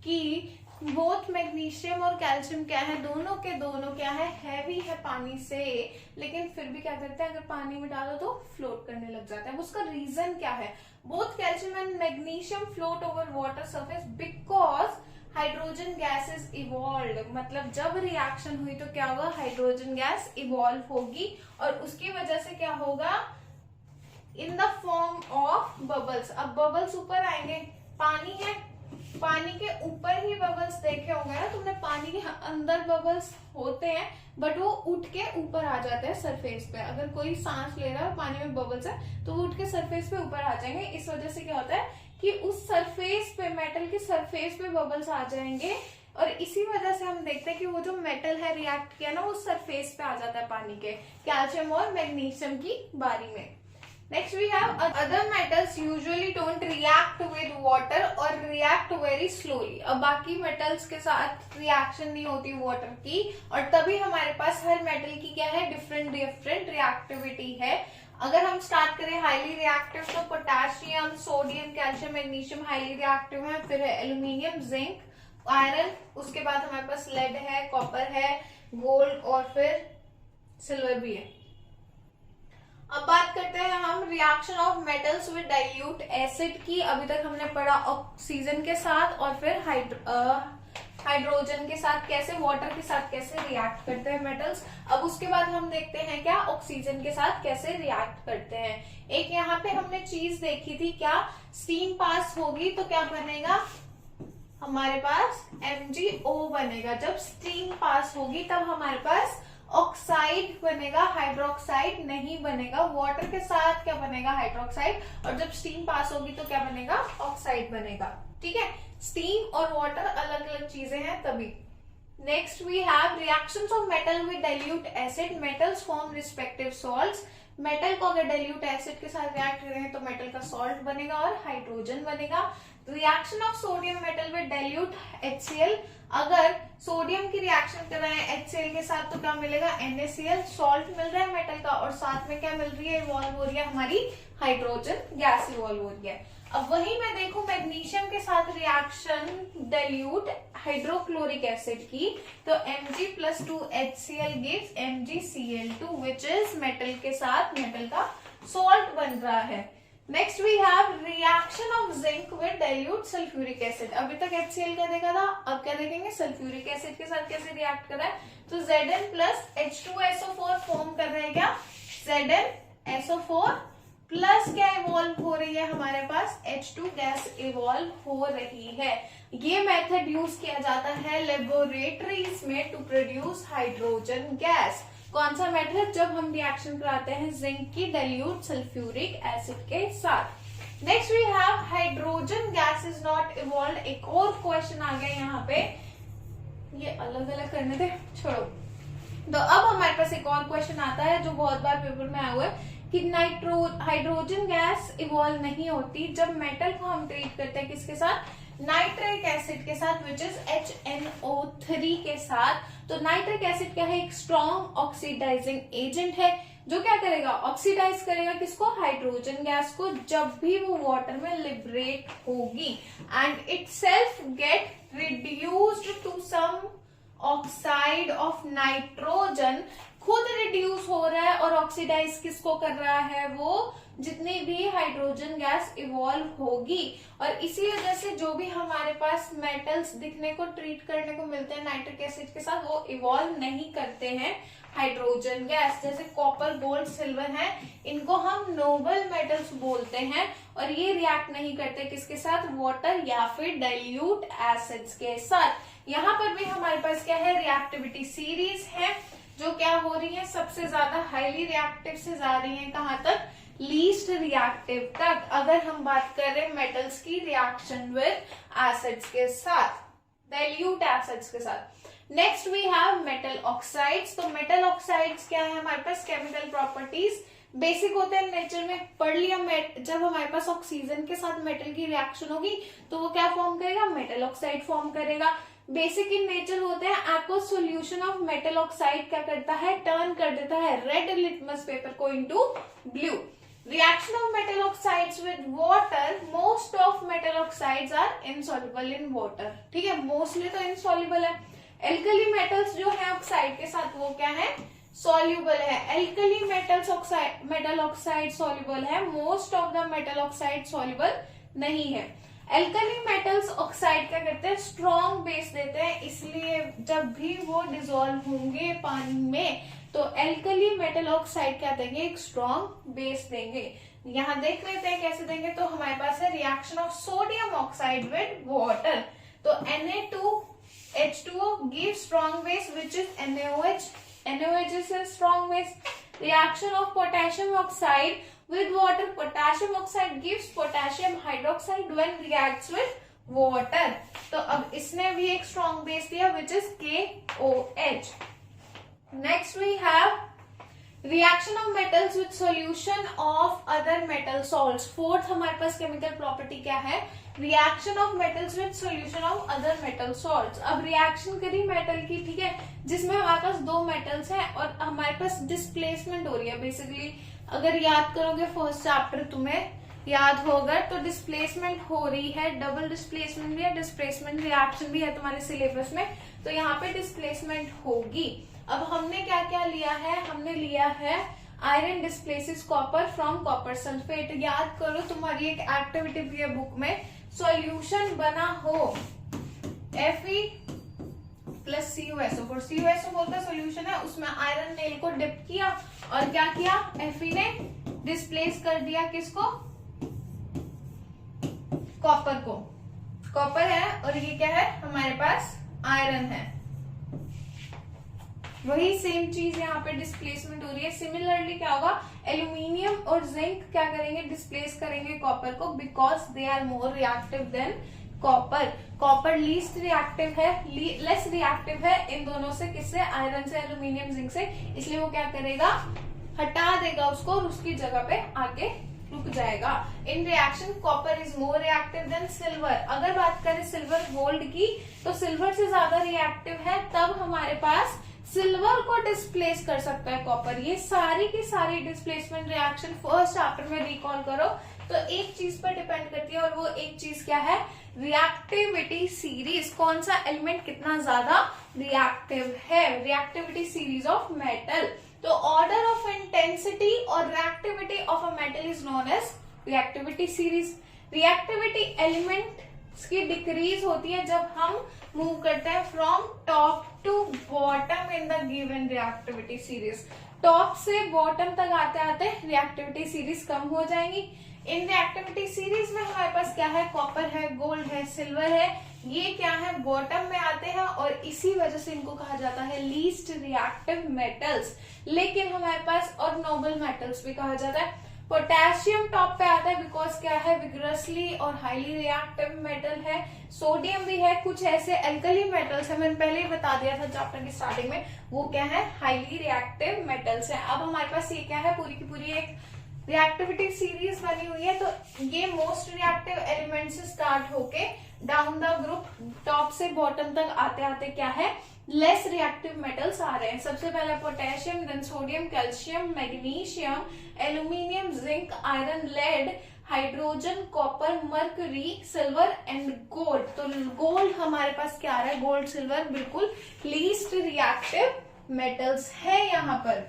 [SPEAKER 1] कि बोथ मैग्नीशियम और कैल्शियम क्या है, दोनों के दोनों क्या है, हैवी है पानी से, लेकिन फिर भी क्या करते हैं, अगर पानी में डालो तो फ्लोट करने लग जाता है। उसका रीजन क्या है? Both calcium and magnesium float over water surface because hydrogen gas is evolve. मतलब जब रिएक्शन हुई तो क्या होगा, हाइड्रोजन गैस इवॉल्व होगी और उसकी वजह से क्या होगा, इन द फॉर्म ऑफ बबल्स। अब बबल्स ऊपर आएंगे, पानी है, पानी के ऊपर ही बबल्स देखे होंगे ना तुमने, पानी के अंदर बबल्स होते हैं बट वो उठ के ऊपर आ जाते हैं सरफेस पे। अगर कोई सांस ले रहा है पानी में बबल्स है तो वो उठ के सरफेस पे ऊपर आ जाएंगे। इस वजह से क्या होता है कि उस सरफेस पे, मेटल की सरफेस पे बबल्स आ जाएंगे और इसी वजह से हम देखते हैं कि वो जो मेटल है रिएक्ट किया ना, वो सरफेस पे आ जाता है पानी के, कैल्शियम और मैग्नीशियम की बारी में। Next we have other metals usually don't react with water or react very slowly. अब बाकी metals के साथ रिएक्शन नहीं होती वाटर की और तभी हमारे पास हर मेटल की क्या है, डिफरेंट रिएक्टिविटी है। अगर हम स्टार्ट करें हाईली रिएक्टिव तो potassium, sodium, calcium, magnesium highly reactive है, फिर है एल्यूमिनियम, जिंक, आयरन, उसके बाद हमारे पास लेड है, कॉपर है, गोल्ड और फिर सिल्वर भी है। अब बात करते हैं हम reaction of metals with dilute acid की। अभी तक हमने पढ़ा ऑक्सीजन के साथ और फिर हाइड्रोजन के साथ कैसे, वाटर के साथ कैसे रिएक्ट करते हैं मेटल्स। अब उसके बाद हम देखते हैं क्या, ऑक्सीजन के साथ कैसे रिएक्ट करते हैं। एक यहाँ पे हमने चीज देखी थी, क्या स्टीम पास होगी तो क्या बनेगा हमारे पास, MgO बनेगा। जब स्टीम पास होगी तब हमारे पास ऑक्साइड बनेगा, हाइड्रोक्साइड नहीं बनेगा। वाटर के साथ क्या बनेगा, हाइड्रोक्साइड, और जब स्टीम पास होगी तो क्या बनेगा, ऑक्साइड बनेगा। ठीक है, स्टीम और वाटर अलग अलग चीजें हैं तभी। Next we have reactions of metal with dilute acid, metals form respective salts. Metal को अगर डाइल्यूट एसिड के साथ रिएक्ट करें तो मेटल का सॉल्ट बनेगा और हाइड्रोजन बनेगा। Reaction of sodium metal with dilute HCl, अगर सोडियम की रिएक्शन कर रहे हैं HCl के साथ तो क्या मिलेगा, NaCl, सॉल्ट मिल रहा है मेटल का और साथ में क्या मिल रही है, इवॉल्व हो रही है हमारी हाइड्रोजन गैस इवॉल्व हो रही है। अब वही मैं देखूं मैग्नीशियम के साथ रिएक्शन डाइल्यूट हाइड्रोक्लोरिक एसिड की, तो Mg+2HCl gives MgCl2 which is metal के साथ मेटल का सॉल्ट बन रहा है। Next we have reaction of zinc with dilute sulphuric acid. अभी तक HCl का देखा था, अब क्या देखेंगे, सल्फ्यूरिक एसिड के साथ कैसे रिएक्ट कर रहा है, तो Zn+H2SO4 फॉर्म कर रहे हैं क्या, ZnSO4 प्लस क्या इवॉल्व हो रही है हमारे पास, H2 गैस इवॉल्व हो रही है। ये मेथड यूज किया जाता है लेबोरेटरीज में टू प्रोड्यूस हाइड्रोजन गैस। कौन सा मेथड, जब हम रिएक्शन कराते हैं जिंक की डाइल्यूट सल्फ्यूरिक एसिड के साथ। Next we have hydrogen gas is not evolve. एक और क्वेश्चन आ गया यहाँ पे, ये अलग अलग करने थे, छोड़ो। तो अब हमारे पास एक और क्वेश्चन आता है जो बहुत बार पेपर में आया हुआ है कि हाइड्रोजन गैस इवॉल्व नहीं होती जब मेटल को हम ट्रीट करते हैं किसके साथ, नाइट्रिक एसिड के साथ, विच इज HNO3 के साथ। तो नाइट्रिक एसिड क्या है, एक स्ट्रॉन्ग ऑक्सीडाइजिंग एजेंट है जो क्या करेगा, ऑक्सीडाइज करेगा किसको, हाइड्रोजन गैस को, जब भी वो वाटर में लिबरेट होगी and itself get reduced to some oxide of nitrogen. खुद रिड्यूस हो रहा है और ऑक्सीडाइज किसको कर रहा है, वो जितनी भी हाइड्रोजन गैस इवॉल्व होगी। और इसी वजह से जो भी हमारे पास मेटल्स दिखने को ट्रीट करने को मिलते हैं नाइट्रिक एसिड के साथ, वो इवॉल्व नहीं करते हैं हाइड्रोजन गैस। जैसे कॉपर, गोल्ड, सिल्वर है, इनको हम नोबल मेटल्स बोलते हैं और ये रिएक्ट नहीं करते किसके साथ, वाटर या फिर डाइल्यूट एसिड्स के साथ। यहाँ पर भी हमारे पास क्या है, रिएक्टिविटी सीरीज है। जो क्या हो रही है, सबसे ज्यादा हाईली रिएक्टिव से जा रही है कहां तक, लीस्ट रिएक्टिव तक, अगर हम बात करें मेटल्स की रिएक्शन विद एसिड्स के साथ, डाइल्यूट एसिड्स के साथ। Next we have metal oxides. तो मेटल ऑक्साइड्स क्या है हमारे पास, केमिकल प्रॉपर्टीज बेसिक होते हैं नेचर में, पढ़ लिया। जब हमारे पास ऑक्सीजन के साथ मेटल की रिएक्शन होगी तो वो क्या फॉर्म करेगा, मेटल ऑक्साइड फॉर्म करेगा। बेसिक इन नेचर होते हैं। Aqueous solution of metal oxide क्या करता है, टर्न कर देता है रेड लिटमस पेपर को into blue. Reaction of metal oxides with water, most of metal oxides are insoluble in water. ठीक है, मोस्टली तो इनसॉल्युबल है। एल्कली मेटल्स जो है ऑक्साइड के साथ वो क्या है, सॉल्युबल है। एल्कली मेटल ऑक्साइड सॉल्युबल है, most of the metal oxide soluble नहीं है। एल्कली मेटल्स ऑक्साइड क्या करते हैं, स्ट्रॉन्ग बेस देते हैं, इसलिए जब भी वो डिसॉल्व होंगे पानी में तो एल्कली मेटल ऑक्साइड क्या देंगे, एक स्ट्रॉन्ग बेस देंगे। यहां देख लेते हैं कैसे देंगे। तो हमारे पास है reaction of sodium oxide with water. तो Na2H2O give strong base which is NaOH. NaOH is a strong base. Reaction of potassium oxide with water. Potassium oxide gives potassium hydroxide when reacts with water. तो अब इसने भी एक strong base दिया which is KOH. Next we have reaction of metals with solution of other metal salts. Fourth हमारे पास chemical property क्या है, reaction of metals with solution of other metal salts. अब रिएक्शन करी मेटल की, ठीक है, जिसमें हमारे पास दो मेटल्स हैं और हमारे पास डिस्प्लेसमेंट हो रही है। बेसिकली अगर याद करोगे फर्स्ट चैप्टर तुम्हें याद होगा तो डिस्प्लेसमेंट हो रही है, डबल डिस्प्लेसमेंट भी है, डिस्प्लेसमेंट रिएक्शन भी है तुम्हारे सिलेबस में, तो यहाँ पे डिस्प्लेसमेंट होगी। अब हमने क्या क्या लिया है, हमने लिया है iron displaces copper from copper sulphate. याद करो तुम्हारी एक एक्टिविटी भी है बुक में, सॉल्यूशन बना हो Fe plus CuSO। for CuSO बोलता सॉल्यूशन है, उसमें आयरन नेल को डिप किया और क्या किया, Fe ने डिस्प्लेस कर दिया किसको, कॉपर को। कॉपर है और ये क्या है हमारे पास, आयरन है। वही सेम चीज यहाँ पे डिस्प्लेसमेंट हो रही है। सिमिलरली क्या होगा, एल्यूमिनियम और जिंक क्या करेंगे, डिस्प्लेस करेंगे कॉपर को, because they are more reactive than copper. Copper least reactive है, लेस रिएक्टिव है इन दोनों से, किससे, आयरन से, एल्यूमिनियम जिंक से, इसलिए वो क्या करेगा, हटा देगा उसको और उसकी जगह पे आके रुक जाएगा। In reaction copper is more reactive than silver. अगर बात करें सिल्वर गोल्ड की, तो सिल्वर से ज्यादा रिएक्टिव है, तब हमारे पास सिल्वर को डिस्प्लेस कर सकता है कॉपर। ये सारी की सारी डिस्प्लेसमेंट रिएक्शन फर्स्ट चैप्टर में रिकॉल करो तो एक चीज पर डिपेंड करती है, और वो एक चीज क्या है, रिएक्टिविटी सीरीज। कौन सा एलिमेंट कितना ज्यादा रिएक्टिव है, रिएक्टिविटी सीरीज ऑफ मेटल। तो ऑर्डर ऑफ इंटेंसिटी और reactivity of a metal is known as reactivity series. Reactivity element की डिक्रीज होती है जब हम मूव करते हैं from top to bottom in the given reactivity series. Top से बॉटम तक आते आते रिएक्टिविटी सीरीज कम हो जाएंगी। इन रिएक्टिविटी सीरीज में हमारे पास क्या है, कॉपर है, गोल्ड है, सिल्वर है, ये क्या है, बॉटम में आते हैं और इसी वजह से इनको कहा जाता है लीस्ट रिएक्टिव मेटल्स। लेकिन हमारे पास और नोबल मेटल्स भी कहा जाता है। पोटेशियम टॉप पे आता है बिकॉज क्या है, विग्रसली और हाईली रिएक्टिव मेटल है। सोडियम भी है, कुछ ऐसे एल्कली मेटल्स है, मैंने पहले ही बता दिया था चैप्टर की स्टार्टिंग में, वो क्या है, हाईली रिएक्टिव मेटल्स है। अब हमारे पास ये क्या है, पूरी की पूरी एक रिएक्टिविटी सीरीज बनी हुई है। तो ये मोस्ट रिएक्टिव एलिमेंट से स्टार्ट होके डाउन द ग्रुप टॉप से बॉटम तक आते आते क्या है, लेस रिएक्टिव मेटल्स आ रहे हैं। सबसे पहले potassium, then sodium, calcium, magnesium, aluminium, zinc, iron, lead, hydrogen, copper, mercury, silver and gold. तो गोल्ड हमारे पास क्या आ रहा है, गोल्ड सिल्वर बिल्कुल लीस्ट रिएक्टिव मेटल्स है यहाँ पर।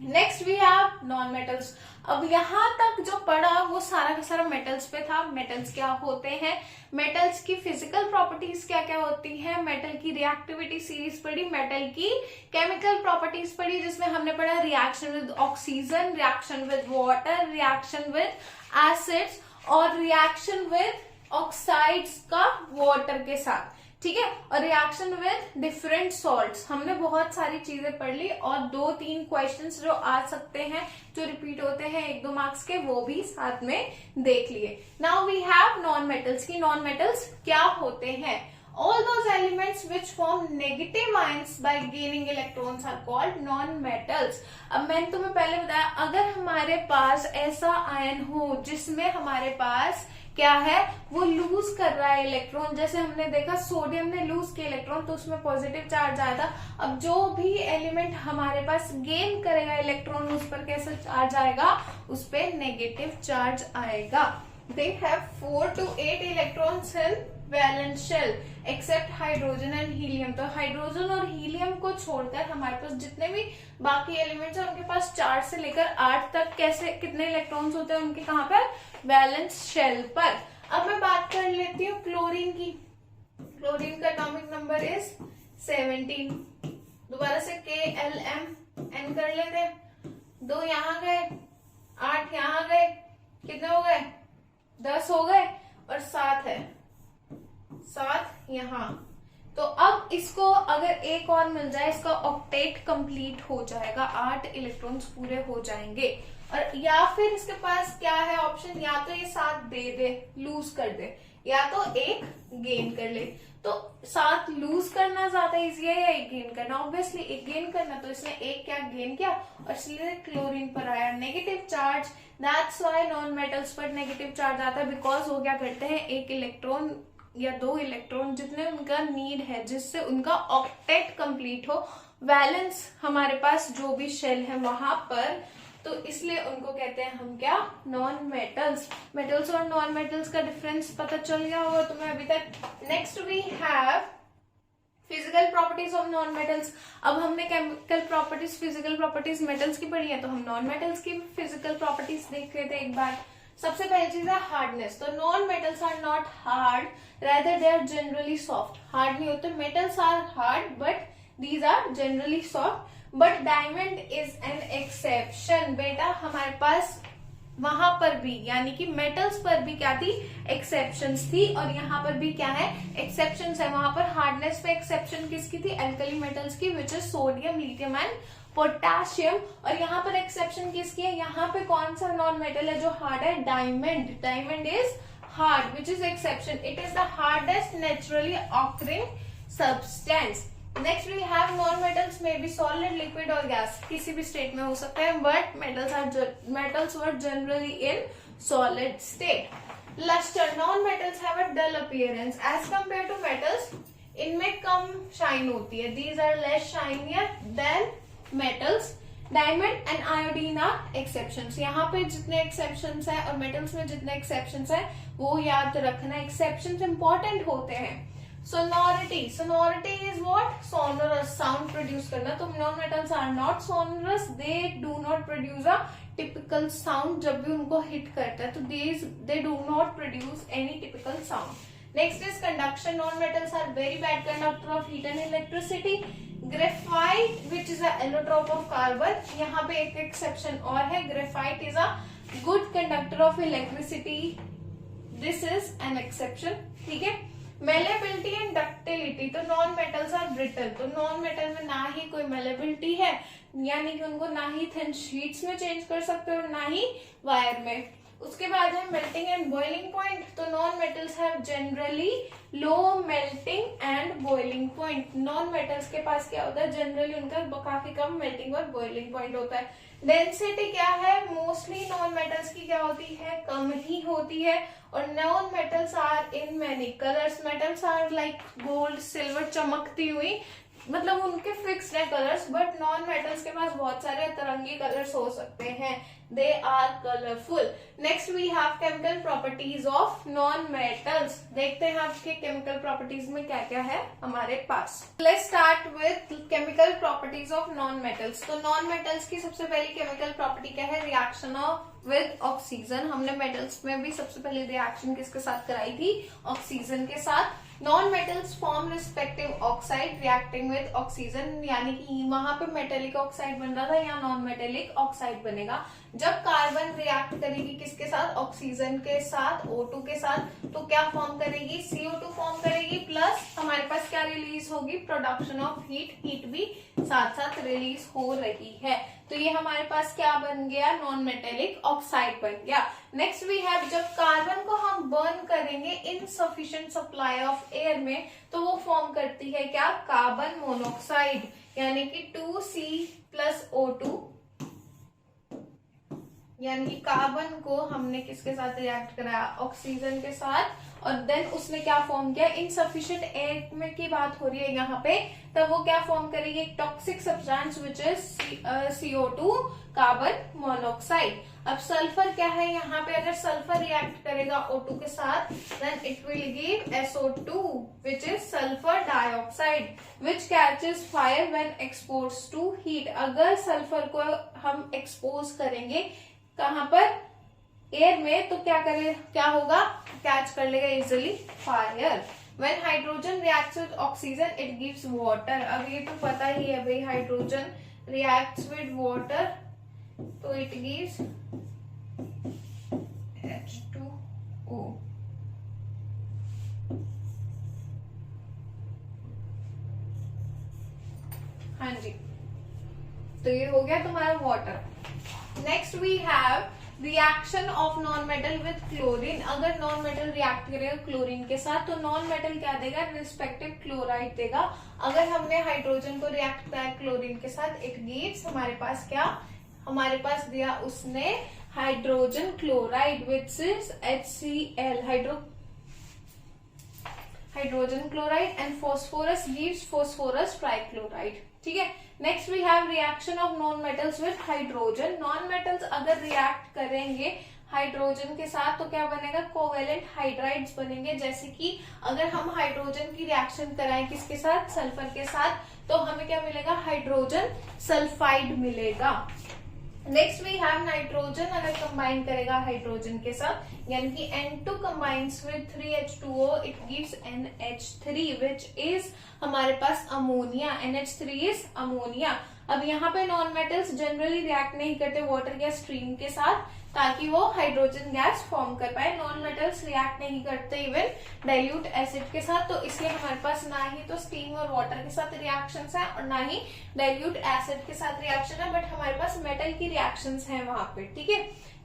[SPEAKER 1] Next we have non metals. अब यहां तक जो पढ़ा वो सारा का सारा मेटल्स पे था। मेटल्स क्या होते हैं, मेटल्स की फिजिकल प्रॉपर्टीज क्या क्या होती हैं, मेटल की रिएक्टिविटी सीरीज पढ़ी, मेटल की केमिकल प्रॉपर्टीज पढ़ी जिसमें हमने पढ़ा reaction with oxygen, reaction with water, reaction with acids और रिएक्शन विद ऑक्साइड्स का वाटर के साथ। ठीक है। और रिएक्शन विद डिफरेंट सॉल्ट्स, हमने बहुत सारी चीजें पढ़ ली और 2-3 क्वेश्चंस जो आ सकते हैं जो रिपीट होते हैं 1-2 मार्क्स के, वो भी साथ में देख लिए। Now we have non metals की नॉन मेटल्स क्या होते हैं। All those elements which form negative ions by gaining electrons are called non-metals। अब मैंने तुम्हें पहले बताया, अगर हमारे पास ऐसा आयन हो जिसमें हमारे पास क्या है, वो लूज कर रहा है इलेक्ट्रॉन, जैसे हमने देखा सोडियम ने लूज किया इलेक्ट्रॉन तो उसमें पॉजिटिव चार्ज आया था। अब जो भी एलिमेंट हमारे पास गेन करेगा इलेक्ट्रॉन, उस पर कैसा चार्ज आएगा, उस पर नेगेटिव चार्ज आएगा। They have 4 to 8 electrons in valence shell except hydrogen and helium. तो हाइड्रोजन और हीलियम को छोड़कर हमारे पास जितने भी बाकी एलिमेंट्स हैं उनके पास 4 से लेकर 8 तक कैसे कितने इलेक्ट्रॉन्स होते हैं उनके, कहां पर, वैलेंस शेल पर। अब मैं बात कर लेती हूँ क्लोरीन की। क्लोरीन का एटॉमिक नंबर इज 17। दोबारा से KLMN कर लेते हैं। 2 यहाँ गए, 8 यहाँ गए, कितने हो गए, 10 हो गए, और 7 है, 7 यहाँ। तो अब इसको अगर एक और मिल जाए, इसका ऑक्टेट कंप्लीट हो जाएगा, 8 इलेक्ट्रॉन्स पूरे हो जाएंगे। और या फिर इसके पास क्या है ऑप्शन, या तो ये 7 दे दे, लूज कर दे, या तो एक गेन कर ले। तो 7 लूज करना ज्यादा इजी है या एक गेन करना, ऑब्वियसली एक गेन करना। तो इसने एक क्या गेन किया और इसलिए क्लोरीन पर आया negative charge. That's why non metals पर नेगेटिव चार्ज आता है, बिकॉज वो क्या करते हैं, एक इलेक्ट्रॉन या 2 इलेक्ट्रॉन जितने उनका नीड है जिससे उनका ऑक्टेट कंप्लीट हो, वैलेंस हमारे पास जो भी शेल है वहां पर, तो इसलिए उनको कहते हैं हम क्या, नॉन मेटल्स। मेटल्स और नॉन मेटल्स का डिफरेंस पता चल गया होगा तुम्हें अभी तक। Next we have physical properties of non metals. अब हमने chemical properties, physical properties metals की पढ़ी है, तो हम नॉन मेटल्स की फिजिकल प्रॉपर्टीज देख लेते हैं एक बार। सबसे पहली चीज है हार्डनेस। तो non metals are not hard, rather they are generally soft। Hard नहीं होते, metals are hard but these are generally soft, but diamond is an exception। बेटा हमारे पास वहां पर भी, यानी कि मेटल्स पर भी क्या थी, एक्सेप्शंस थी, और यहाँ पर भी क्या है, एक्सेप्शंस है। वहां पर हार्डनेस पे एक्सेप्शन किसकी थी, एल्कली मेटल्स की, which is sodium, lithium and potassium. और यहाँ पर एक्सेप्शन किसकी है, यहाँ पे कौन सा नॉन मेटल है जो हार्ड है, diamond. Diamond is hard, which is exception. It is the hardest naturally occurring substance. Next we have non metals में बी सॉलिड, लिक्विड और गैस, किसी भी स्टेट में हो सकता है, but metals were generally in solid state. Lustre, non metals have a dull appearance as compare to metals, इनमें कम शाइन होती है, these are less shinier than metals. Diamond and iodine are exceptions. यहाँ पे जितने एक्सेप्शंस है और metals में जितने एक्सेप्शंस है वो याद रखना, एक्सेप्शंस इंपॉर्टेंट होते हैं। Sonority, sonority is what, sonorous, sound produce करना। तो non metals are not sonorous, they do not produce a typical sound. जब भी उनको हिट करता है तो they do not produce any typical sound. Next is conduction, non metals are very bad conductor of heat and electricity. Graphite which is a allotrope of carbon, यहाँ पे एक exception और है, graphite is a good conductor of electricity, this is an exception. ठीक है। Malleability and ductility, तो non metals are brittle. तो non metal में ना ही कोई मेलेबिलिटी है, यानी कि उनको ना ही थिन शीट्स में चेंज कर सकते हो ना ही वायर में। उसके बाद है मेल्टिंग एंड बॉइलिंग पॉइंट। तो non metals have generally low melting and boiling point. Non metals के पास क्या होता है, जनरली उनका काफी कम मेल्टिंग और बॉइलिंग पॉइंट होता है। डेंसिटी क्या है, मोस्टली नॉन मेटल्स की क्या होती है, कम ही होती है। और non metals are in many colours, metals are like gold, silver, चमकती हुई, मतलब उनके फिक्स्ड है कलर्स, बट नॉन मेटल्स के पास बहुत सारे तरंगी कलर्स हो सकते हैं, they are colourful. Next we have chemical properties of non metals. देखते हैं आपके केमिकल प्रॉपर्टीज में क्या क्या है हमारे पास। Let's start with chemical properties of non metals. तो नॉन मेटल्स की सबसे पहली केमिकल प्रॉपर्टी क्या है, रिएक्शन ऑफ विद ऑक्सीजन। हमने मेटल्स में भी सबसे पहले रिएक्शन किसके साथ कराई थी, ऑक्सीजन के साथ। Non metals form respective oxide reacting with oxygen, यानी कि वहां पे मेटेलिक ऑक्साइड बन रहा था, यहाँ नॉन मेटेलिक ऑक्साइड बनेगा। जब कार्बन रिएक्ट करेगी किसके साथ, ऑक्सीजन के साथ, O2 के साथ, तो क्या फॉर्म करेगी, CO2 फॉर्म करेगी, प्लस हमारे पास क्या रिलीज होगी, प्रोडक्शन ऑफ हीट, हीट भी साथ साथ रिलीज हो रही है। तो ये हमारे पास क्या बन गया, नॉन मेटेलिक ऑक्साइड बन गया। नेक्स्ट वी हैव, जब कार्बन को हम बर्न करेंगे इनसफिशिएंट सप्लाई ऑफ एयर में, तो वो फॉर्म करती है क्या, कार्बन मोनोऑक्साइड, यानी कि 2C+O2, यानी कि कार्बन को हमने किसके साथ रिएक्ट कराया, ऑक्सीजन के साथ, और देन उसने क्या फॉर्म किया, इनसफिशिएंट एयर में की बात हो रही है यहाँ पे, तब वो क्या फॉर्म करेगी, एक toxic substance which is CO2, carbon monoxide. अब सल्फर क्या है यहाँ पे, अगर सल्फर रिएक्ट करेगा O2 के साथ, then it will give SO2 which is sulphur dioxide which catches fire when exposed to heat. अगर सल्फर को हम एक्सपोज करेंगे कहां पर, एयर में, तो क्या होगा, कैच कर लेगा easily fire. When hydrogen reacts with oxygen it gives water. अब ये तो पता ही है भाई, हाइड्रोजन रिएक्ट्स विद वाटर तो इट गिव्स H2O। हाँ जी, तो ये हो गया तुम्हारा water. Next we have reaction of non metal with chlorine. अगर नॉन मेटल रिएक्ट करेगा क्लोरीन के साथ, तो नॉन मेटल क्या देगा, रिस्पेक्टिव क्लोराइड देगा। अगर हमने हाइड्रोजन को रिएक्ट कराया क्लोरीन के साथ, इट गिव्स हमारे पास क्या, हमारे पास दिया उसने hydrogen chloride which is HCl, hydrogen chloride, and phosphorus gives phosphorus trichloride. ठीक है। Next we have reaction of non metals with hydrogen. Non metals अगर रिएक्ट करेंगे हाइड्रोजन के साथ, तो क्या बनेगा, कोवेलेंट हाइड्राइड्स बनेंगे। जैसे कि अगर हम हाइड्रोजन की रिएक्शन कराएं किसके साथ, सल्फर के साथ, तो हमें क्या मिलेगा, हाइड्रोजन सल्फाइड मिलेगा। नेक्स्ट वी हैव नाइट्रोजन अगर कंबाइन करेगा हाइड्रोजन के साथ, यानी कि N2 combines with 3H2O, it gives NH3 which is हमारे पास अमोनिया। NH3 is ammonia. अब यहाँ पे नॉन मेटल्स जनरली रिएक्ट नहीं करते वाटर या स्ट्रीम के साथ, ताकि वो हाइड्रोजन गैस फॉर्म कर पाए। नॉन मेटल्स रिएक्ट नहीं करते इवन डाइल्यूट एसिड के साथ, तो इसलिए हमारे पास ना ही तो स्टीम और वाटर के साथ रिएक्शंस है और ना ही डाइल्यूट एसिड के साथ रिएक्शन है, बट हमारे पास मेटल की रिएक्शंस हैं वहां पे। ठीक है।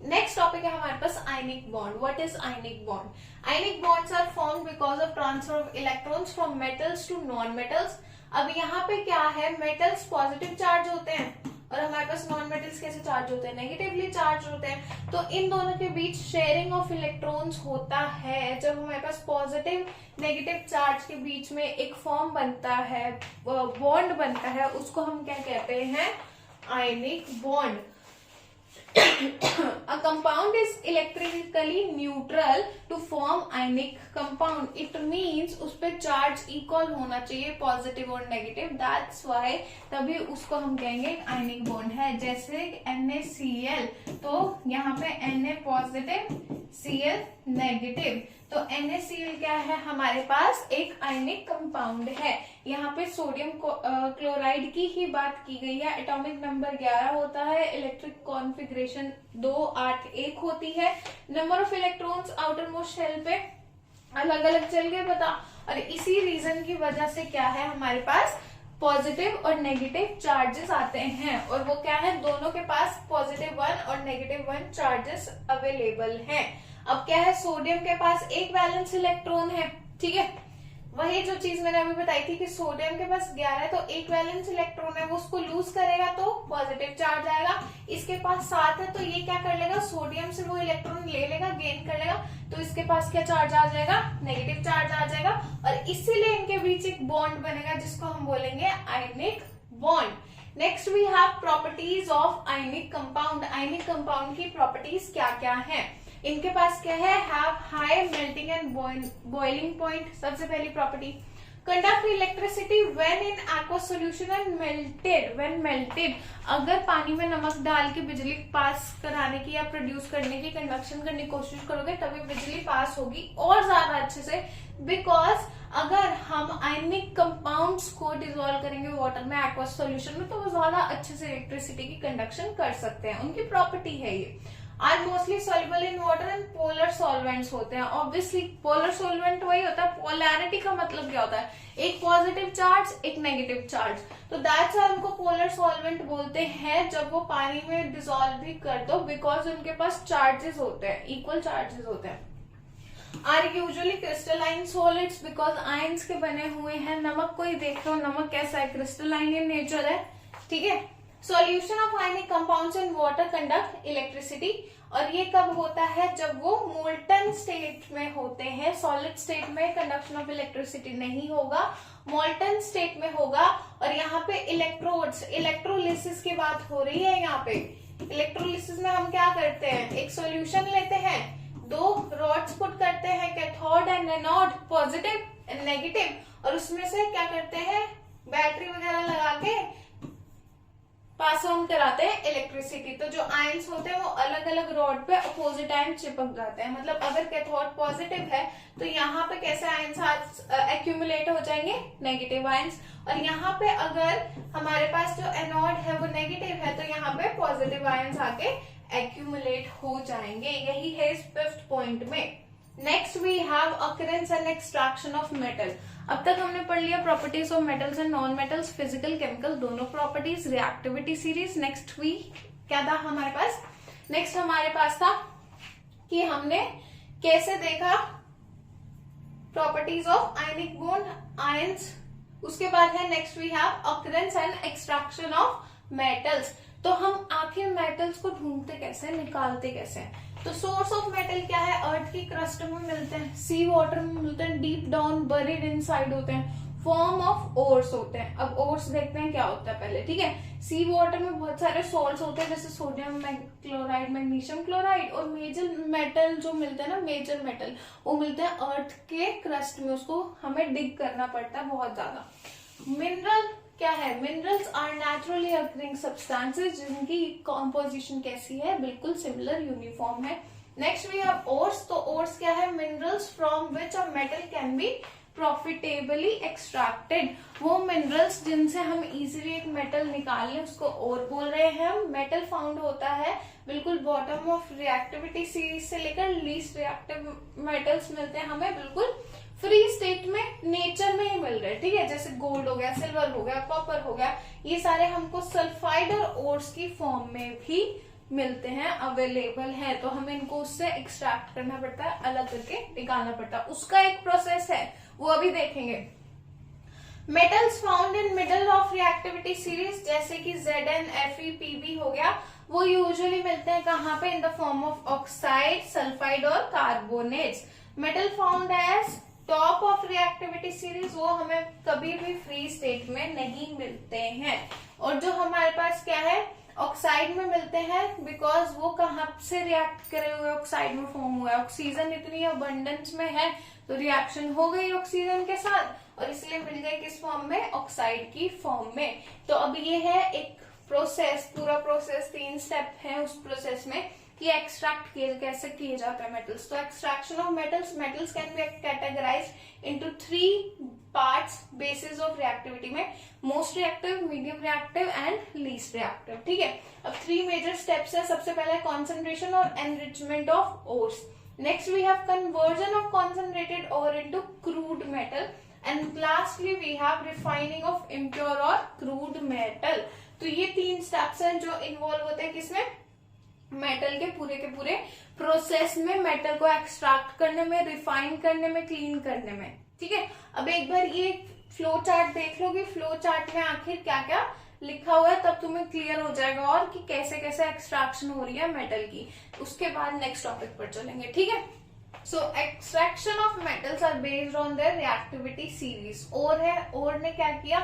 [SPEAKER 1] नेक्स्ट टॉपिक है हमारे पास ionic bond. What is ionic bond? Ionic bonds are formed because of transfer of electrons from metals to non metals. अब यहाँ पे क्या है, मेटल्स पॉजिटिव चार्ज होते हैं और हमारे पास नॉन मेटल्स कैसे चार्ज होते हैं, नेगेटिवली चार्ज होते हैं। तो इन दोनों के बीच शेयरिंग ऑफ इलेक्ट्रॉन्स होता है। जब हमारे पास पॉजिटिव नेगेटिव चार्ज के बीच में एक फॉर्म बनता है, बॉन्ड बनता है, उसको हम क्या कहते हैं, ionic bond. A compound is electrically neutral to form ionic compound. It means उस पे चार्ज इक्वल होना चाहिए, पॉजिटिव और नेगेटिव। That's why तभी उसको हम कहेंगे आयनिक बॉन्ड है। जैसे NaCl, तो यहाँ पे Na पॉजिटिव, Cl नेगेटिव, तो NaCl क्या है, हमारे पास एक आयनिक कंपाउंड है। यहाँ पे सोडियम क्लोराइड की ही बात की गई है। एटॉमिक नंबर 11 होता है, इलेक्ट्रिक कॉन्फ़िगरेशन 2, 8, 1 होती है। Number of electrons outermost shell पे अलग अलग चल गए पता। और इसी रीजन की वजह से क्या है, हमारे पास पॉजिटिव और नेगेटिव चार्जेस आते हैं, और वो क्या है, दोनों के पास पॉजिटिव 1 और नेगेटिव 1 चार्जेस अवेलेबल हैं। अब क्या है, सोडियम के पास एक वैलेंस इलेक्ट्रॉन है। ठीक है, वही जो चीज मैंने अभी बताई थी कि सोडियम के पास 11 है, तो एक वैलेंस इलेक्ट्रॉन है, वो उसको लूज करेगा तो पॉजिटिव चार्ज आएगा। इसके पास 7 है, तो ये क्या कर लेगा, सोडियम से वो इलेक्ट्रॉन ले लेगा, गेन कर लेगा, तो इसके पास क्या चार्ज आ जाएगा, नेगेटिव चार्ज आ जाएगा। और इसीलिए इनके बीच एक बॉन्ड बनेगा जिसको हम बोलेंगे ionic bond. Next we have properties of ionic compound. Ionic compound की प्रॉपर्टीज क्या क्या है, इनके पास क्या है, have high melting and boiling point, सबसे पहली property. Conduct electricity when in aqueous solution and melted। अगर पानी में नमक डाल के बिजली पास कराने की या प्रोड्यूस करने की, कंडक्शन करने की कोशिश करोगे तभी बिजली पास होगी और ज्यादा अच्छे से। बिकॉज अगर हम आयनिक कंपाउंड्स को डिसॉल्व करेंगे वाटर में एक्वस सॉल्यूशन में तो वो ज्यादा अच्छे से इलेक्ट्रिसिटी की कंडक्शन कर सकते हैं, उनकी प्रॉपर्टी है ये। Are mostly soluble in water and polar solvents होते हैं। ऑब्वियसली पोलर सॉल्वेंट वही होता है, पोलैरिटी का मतलब क्या होता है, एक पॉजिटिव चार्ज एक नेगेटिव चार्ज, तो दैट्स व्हाई उनको पोलर सॉल्वेंट बोलते हैं जब वो पानी में डिसॉल्व भी कर दो, बिकॉज उनके पास चार्जेस होते हैं, इक्वल चार्जेस होते हैं। Are usually crystalline solids because ions के बने हुए हैं। नमक को ही देख लो, नमक कैसा है, क्रिस्टलाइन इन नेचर है, ठीक है। Solution of ionic compounds in water conduct electricity, और ये कब होता है, जब वो मोल्टन स्टेट में होते हैं। सॉलिड स्टेट में कंडक्शन ऑफ इलेक्ट्रिसिटी नहीं होगा, मोल्टन स्टेट में होगा। और यहाँ पे इलेक्ट्रोड्स, इलेक्ट्रोलिसिस की बात हो रही है। यहाँ पे इलेक्ट्रोलिसिस में हम क्या करते हैं, एक सॉल्यूशन लेते हैं, दो रॉड्स पुट करते हैं, cathode and anode, positive and negative, और उसमें से क्या करते हैं, बैटरी वगैरह लगा के पास ऑन कराते हैं इलेक्ट्रिसिटी। तो जो आयंस होते हैं वो अलग अलग रॉड पे अपोजिट आयन चिपक जाते हैं। मतलब अगर कैथोड पॉजिटिव है तो यहाँ पे कैसे आयंस एक्यूमुलेट हो जाएंगे, नेगेटिव आयंस। और यहाँ पे अगर हमारे पास जो एनोड है वो नेगेटिव है तो यहाँ पे पॉजिटिव आयंस आके एक्यूमुलेट हो जाएंगे। यही है इस 5th पॉइंट में। Next we have occurrence and extraction of metal. अब तक हमने पढ़ लिया properties of metals and non metals, physical chemical दोनों properties, reactivity series. Next we क्या था हमारे पास, नेक्स्ट हमारे पास था कि हमने कैसे देखा properties of ionic bond, ions. उसके बाद है next we have occurrence and extraction of metals. तो हम आखिर मेटल्स को ढूंढते कैसे, निकालते कैसे। तो सोर्स ऑफ मेटल क्या है, अर्थ की क्रस्ट में मिलते हैं, सी वाटर में मिलते हैं, डीप डाउन बरीड इनसाइड होते हैं, फॉर्म ऑफ ओर्स होते हैं। अब ओर्स देखते हैं क्या होता है पहले, ठीक है। सी वाटर में बहुत सारे सॉल्ट्स होते हैं जैसे सोडियम क्लोराइड, मैग्नीशियम क्लोराइड, और मेजर मेटल जो मिलते हैं ना, मेजर मेटल वो मिलते हैं अर्थ के क्रस्ट में, उसको हमें डिग करना पड़ता है बहुत ज्यादा। मिनरल क्या है, minerals are naturally occurring substances जिनकी कॉम्पोजिशन कैसी है, बिल्कुल सिमिलर यूनिफॉर्म है। Next we have ores. तो ओर्स क्या है, minerals from which a metal can be profitably extracted. वो मिनरल्स जिनसे हम इजीली एक मेटल निकाल लें उसको ओर बोल रहे हैं हम। मेटल फाउंड होता है बिल्कुल बॉटम ऑफ रिएक्टिविटी सीरीज से लेकर लीस्ट रिएक्टिव मेटल्स मिलते हैं हमें बिल्कुल फ्री स्टेट में, नेचर में ही मिल रहे हैं, ठीक है। जैसे गोल्ड हो गया, सिल्वर हो गया, कॉपर हो गया, ये सारे हमको सल्फाइड और ओर्स की फॉर्म में भी मिलते हैं, अवेलेबल है। तो हमें इनको उससे एक्सट्रैक्ट करना पड़ता है, अलग करके निकालना पड़ता है, उसका एक प्रोसेस है, वो अभी देखेंगे। Metals found in middle of reactivity series जैसे कि Zn, Fe, Pb हो गया, वो यूजुअली मिलते हैं कहाँ पे, in the form of oxide, sulphide और carbonates. Metal found as top of reactivity series वो हमें कभी भी फ्री स्टेट में नहीं मिलते हैं। और जो हमारे पास क्या है, ऑक्साइड में मिलते हैं, बिकॉज वो कहाँ से रिएक्ट करे हुए ऑक्साइड में फॉर्म हुआ है, ऑक्सीजन इतनी अबंडेंस में है तो रिएक्शन हो गई ऑक्सीजन के साथ और इसलिए मिल गए किस फॉर्म में, ऑक्साइड की फॉर्म में। तो अब ये है एक प्रोसेस, पूरा प्रोसेस 3 स्टेप है उस प्रोसेस में कि एक्सट्रैक्ट कैसे किए जाते हैं मेटल्स। तो extraction of metals, metals can be categorised into 3 parts basis of reactivity में, most reactive, medium reactive and least reactive, ठीक है। अब 3 मेजर स्टेप्स है। सबसे पहले कॉन्सेंट्रेशन और enrichment of ores. Next we have conversion of concentrated ore into crude metal and lastly we have refining of impure और crude metal. तो ये 3 स्टेप्स हैं जो इन्वॉल्व होते हैं किसमें, मेटल के पूरे प्रोसेस में, मेटल को एक्सट्रैक्ट करने में, रिफाइन करने में, क्लीन करने में, ठीक है। अब एक बार ये फ्लो चार्ट देख लोगे, फ्लो चार्ट में आखिर क्या क्या लिखा हुआ है, तब तुम्हें क्लियर हो जाएगा और कि कैसे कैसे एक्सट्रैक्शन हो रही है मेटल की। उसके बाद नेक्स्ट टॉपिक पर चलेंगे, ठीक है। So extraction of metals are based on their reactivity series. और है, और ने क्या किया,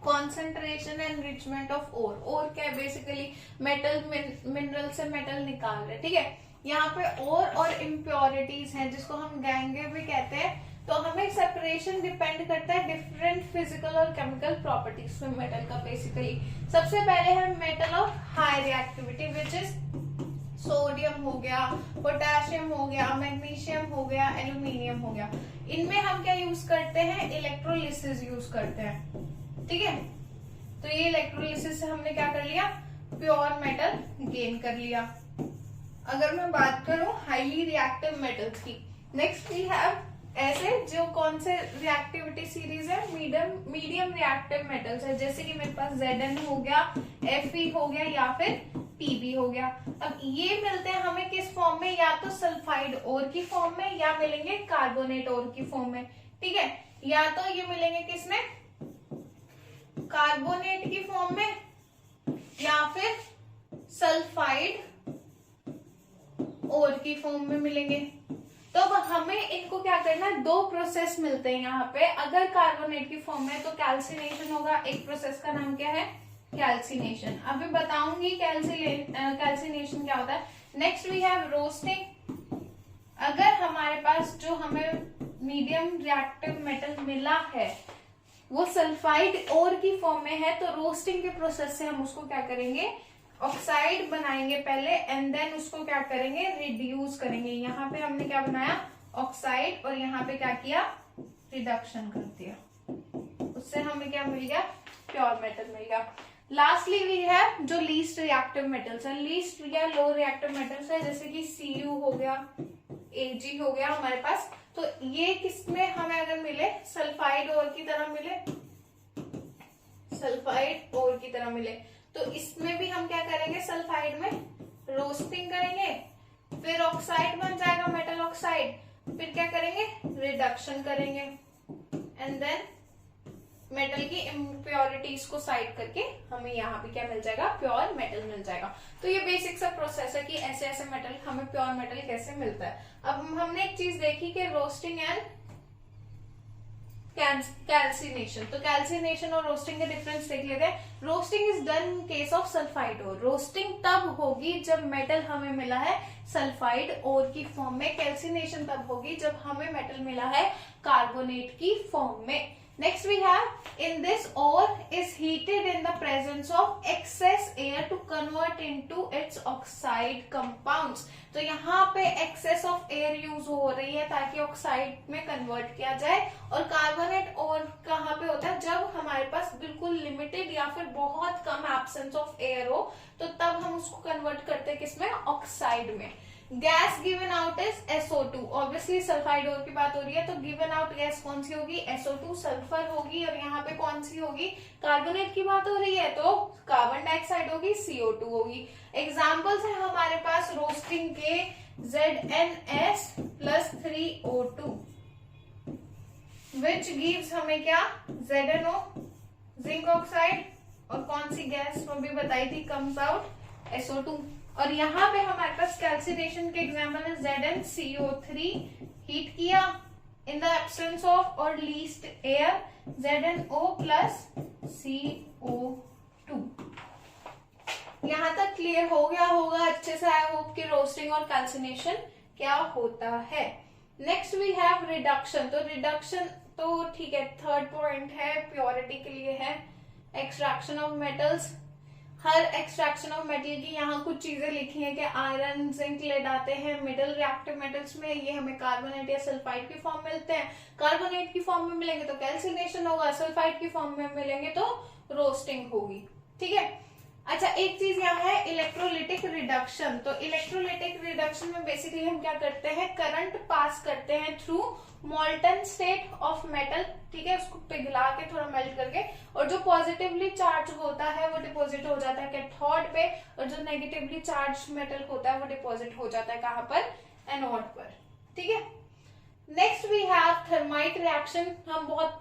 [SPEAKER 1] concentration and enrichment of ore. Ore क्या है, बेसिकली मेटल, मिनरल से मेटल निकाल रहे, ठीक है। यहाँ पे ओर और इम्प्योरिटीज हैं जिसको हम गैंगे भी कहते हैं, तो हमें सेपरेशन डिपेंड करता है डिफरेंट फिजिकल और केमिकल प्रॉपर्टीज में मेटल का। बेसिकली सबसे पहले है metal of high reactivity which is sodium हो गया, पोटेशियम हो गया, मैग्नीशियम हो गया, एल्यूमिनियम हो गया। इनमें हम क्या यूज करते हैं, इलेक्ट्रोलिसिस यूज करते हैं। ठीक है, तो ये इलेक्ट्रोलिसिस से हमने क्या कर लिया, प्योर मेटल गेन कर लिया। अगर मैं बात करूं हाईली रिएक्टिव मेटल्स की, नेक्स्ट वी हैव ऐसे जो कौन से रिएक्टिविटी सीरीज है, मीडियम रिएक्टिव मेटल्स है, जैसे कि मेरे पास Zn हो गया, Fe हो गया या फिर Pb हो गया। अब ये मिलते हैं हमें किस फॉर्म में, या तो सल्फाइड ओर की फॉर्म में या मिलेंगे कार्बोनेट ओर की फॉर्म में। ठीक है, या तो ये मिलेंगे किसमें, कार्बोनेट की फॉर्म में या फिर सल्फाइड ओर की फॉर्म में मिलेंगे। तो हमें इनको क्या करना है, दो प्रोसेस मिलते हैं यहाँ पे। अगर कार्बोनेट की फॉर्म में तो कैल्सिनेशन होगा, एक प्रोसेस का नाम क्या है, कैल्सिनेशन। अभी बताऊंगी कैल्सिनेशन क्या होता है। Next we have roasting. अगर हमारे पास जो हमें मीडियम रिएक्टिव मेटल मिला है वो सल्फाइड ओर की फॉर्म में है, तो रोस्टिंग के प्रोसेस से हम उसको क्या करेंगे, ऑक्साइड बनाएंगे पहले एंड देन उसको क्या करेंगे, रिड्यूस करेंगे। यहाँ पे हमने क्या बनाया, ऑक्साइड, और यहाँ पे क्या किया, रिडक्शन कर दिया। उससे हमें क्या मिल गया, प्योर मेटल मिल गया। लास्टली वी है जो लीस्ट रिएक्टिव मेटल्स है, लीस्ट या लो रिएक्टिव मेटल्स है, जैसे कि Cu हो गया, Ag हो गया हमारे पास। तो ये किसमें हमें अगर मिले, सल्फाइड ओर की तरह मिले, सल्फाइड ओर की तरह मिले, तो इसमें भी हम क्या करेंगे, सल्फाइड में रोस्टिंग करेंगे, फिर ऑक्साइड बन जाएगा मेटल ऑक्साइड, फिर क्या करेंगे, रिडक्शन करेंगे एंड देन मेटल की इम्प्योरिटीज को साइड करके हमें यहाँ पे क्या मिल जाएगा, प्योर मेटल मिल जाएगा। तो ये बेसिक सा प्रोसेस है कि ऐसे ऐसे मेटल हमें प्योर मेटल कैसे मिलता है। अब हमने एक चीज देखी कि रोस्टिंग एंड कैल्सिनेशन, तो कैल्सिनेशन और रोस्टिंग के डिफरेंस देख लेते हैं। Roasting is done in case of sulphide ore. Roasting तब होगी जब मेटल हमें मिला है सल्फाइड ओर की फॉर्म में। कैल्सिनेशन तब होगी जब हमें मेटल मिला है कार्बोनेट की फॉर्म में। Next we have, in this ore is heated in the presence of excess air to convert into its oxide compounds। तो यहाँ पे excess of air यूज हो रही है ताकि ऑक्साइड में कन्वर्ट किया जाए। और कार्बोनेट और कहाँ पे होता है, जब हमारे पास बिल्कुल लिमिटेड या फिर बहुत कम एब्सेंस ऑफ एयर हो, तो तब हम उसको कन्वर्ट करते हैं किसमें, ऑक्साइड में। Gas given out is SO2। Obviously sulphide ore की बात हो रही है, तो गिवन आउट गैस कौन सी होगी, SO2 सल्फर होगी। और यहाँ पे कौन सी होगी, कार्बोनेट की बात हो रही है तो कार्बन डाइऑक्साइड होगी, CO2 होगी। एग्जाम्पल्स है हमारे पास रोस्टिंग के, ZnS + 3O2 विच गिव्स हमें क्या, ZnO, जिंक ऑक्साइड, और कौन सी गैस वो भी बताई थी, कम्स आउट SO2। और यहाँ पे हमारे पास कैल्सिनेशन के एग्जाम्पल है ZnCO3 हीट किया इन द एब्सेंस ऑफ और लीस्ट एयर, ZnO + CO2। यहाँ तक क्लियर हो गया होगा अच्छे से, आई होप कि रोस्टिंग और कैल्सिनेशन क्या होता है। Next we have reduction. तो रिडक्शन तो ठीक है, थर्ड पॉइंट है, प्योरिटी के लिए है। Extraction of metals, her extraction of metal की यहाँ कुछ चीजें लिखी हैं कि आयरन, जिंक, लेड आते हैं मिडिल रिएक्टिव मेटल्स में। ये हमें कार्बोनेट या सल्फाइड की फॉर्म मिलते हैं। कार्बोनेट की फॉर्म में मिलेंगे तो कैल्सिनेशन होगा, सल्फाइड की फॉर्म में मिलेंगे तो रोस्टिंग होगी। ठीक है, अच्छा एक चीज यहाँ है इलेक्ट्रोलिटिक रिडक्शन। तो इलेक्ट्रोलिटिक रिडक्शन में बेसिकली हम क्या करते हैं, करंट पास करते हैं through molten state of metal. ठीक है, उसको पिघला के थोड़ा मेल्ट करके, और जो पॉजिटिवली चार्ज होता है वो डिपॉजिट हो जाता है कैथोड पे, और जो नेगेटिवली चार्ज मेटल होता है वो डिपॉजिट हो जाता है कहाँ पर, एनोड पर। ठीक है, next we have thermite reaction. हम बहुत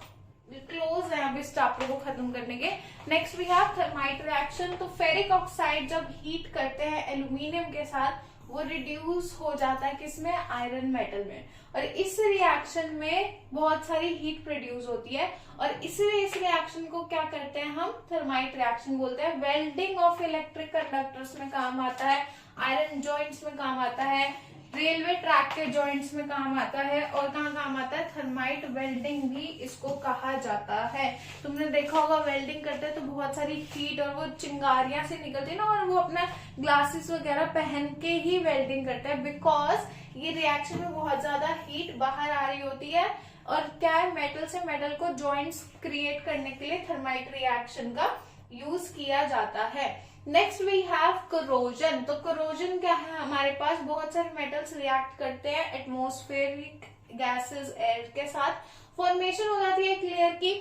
[SPEAKER 1] क्लोज है अभी इस चैप्टर को खत्म करने के। Next we have thermite reaction. तो फेरिक ऑक्साइड जब हीट करते हैं एल्यूमिनियम के साथ, वो रिड्यूस हो जाता है किसमें, आयरन मेटल में। और इस रिएक्शन में बहुत सारी हीट प्रोड्यूस होती है, और इसलिए इस रिएक्शन को क्या करते हैं हम, थर्माइट रिएक्शन बोलते हैं। वेल्डिंग ऑफ इलेक्ट्रिक कंडक्टर्स में काम आता है, आयरन जॉइंट्स में काम आता है, रेलवे ट्रैक के जॉइंट्स में काम आता है, और कहाँ काम आता है, थर्माइट वेल्डिंग भी इसको कहा जाता है। तुमने देखा होगा वेल्डिंग करते हैं तो बहुत सारी हीट और वो चिंगारियां से निकलती है ना, और वो अपना ग्लासेस वगैरह पहन के ही वेल्डिंग करते हैं, बिकॉज ये रिएक्शन में बहुत ज्यादा हीट बाहर आ रही होती है। और क्या है, मेटल से मेटल को जॉइंट्स क्रिएट करने के लिए थर्माइट रिएक्शन का यूज किया जाता है। Next we have corrosion. तो करोजन क्या है, हमारे पास बहुत सारे मेटल्स रिएक्ट करते हैं एटमॉस्फेरिक गैसेस एयर के साथ, फॉर्मेशन हो जाती है एक लेयर की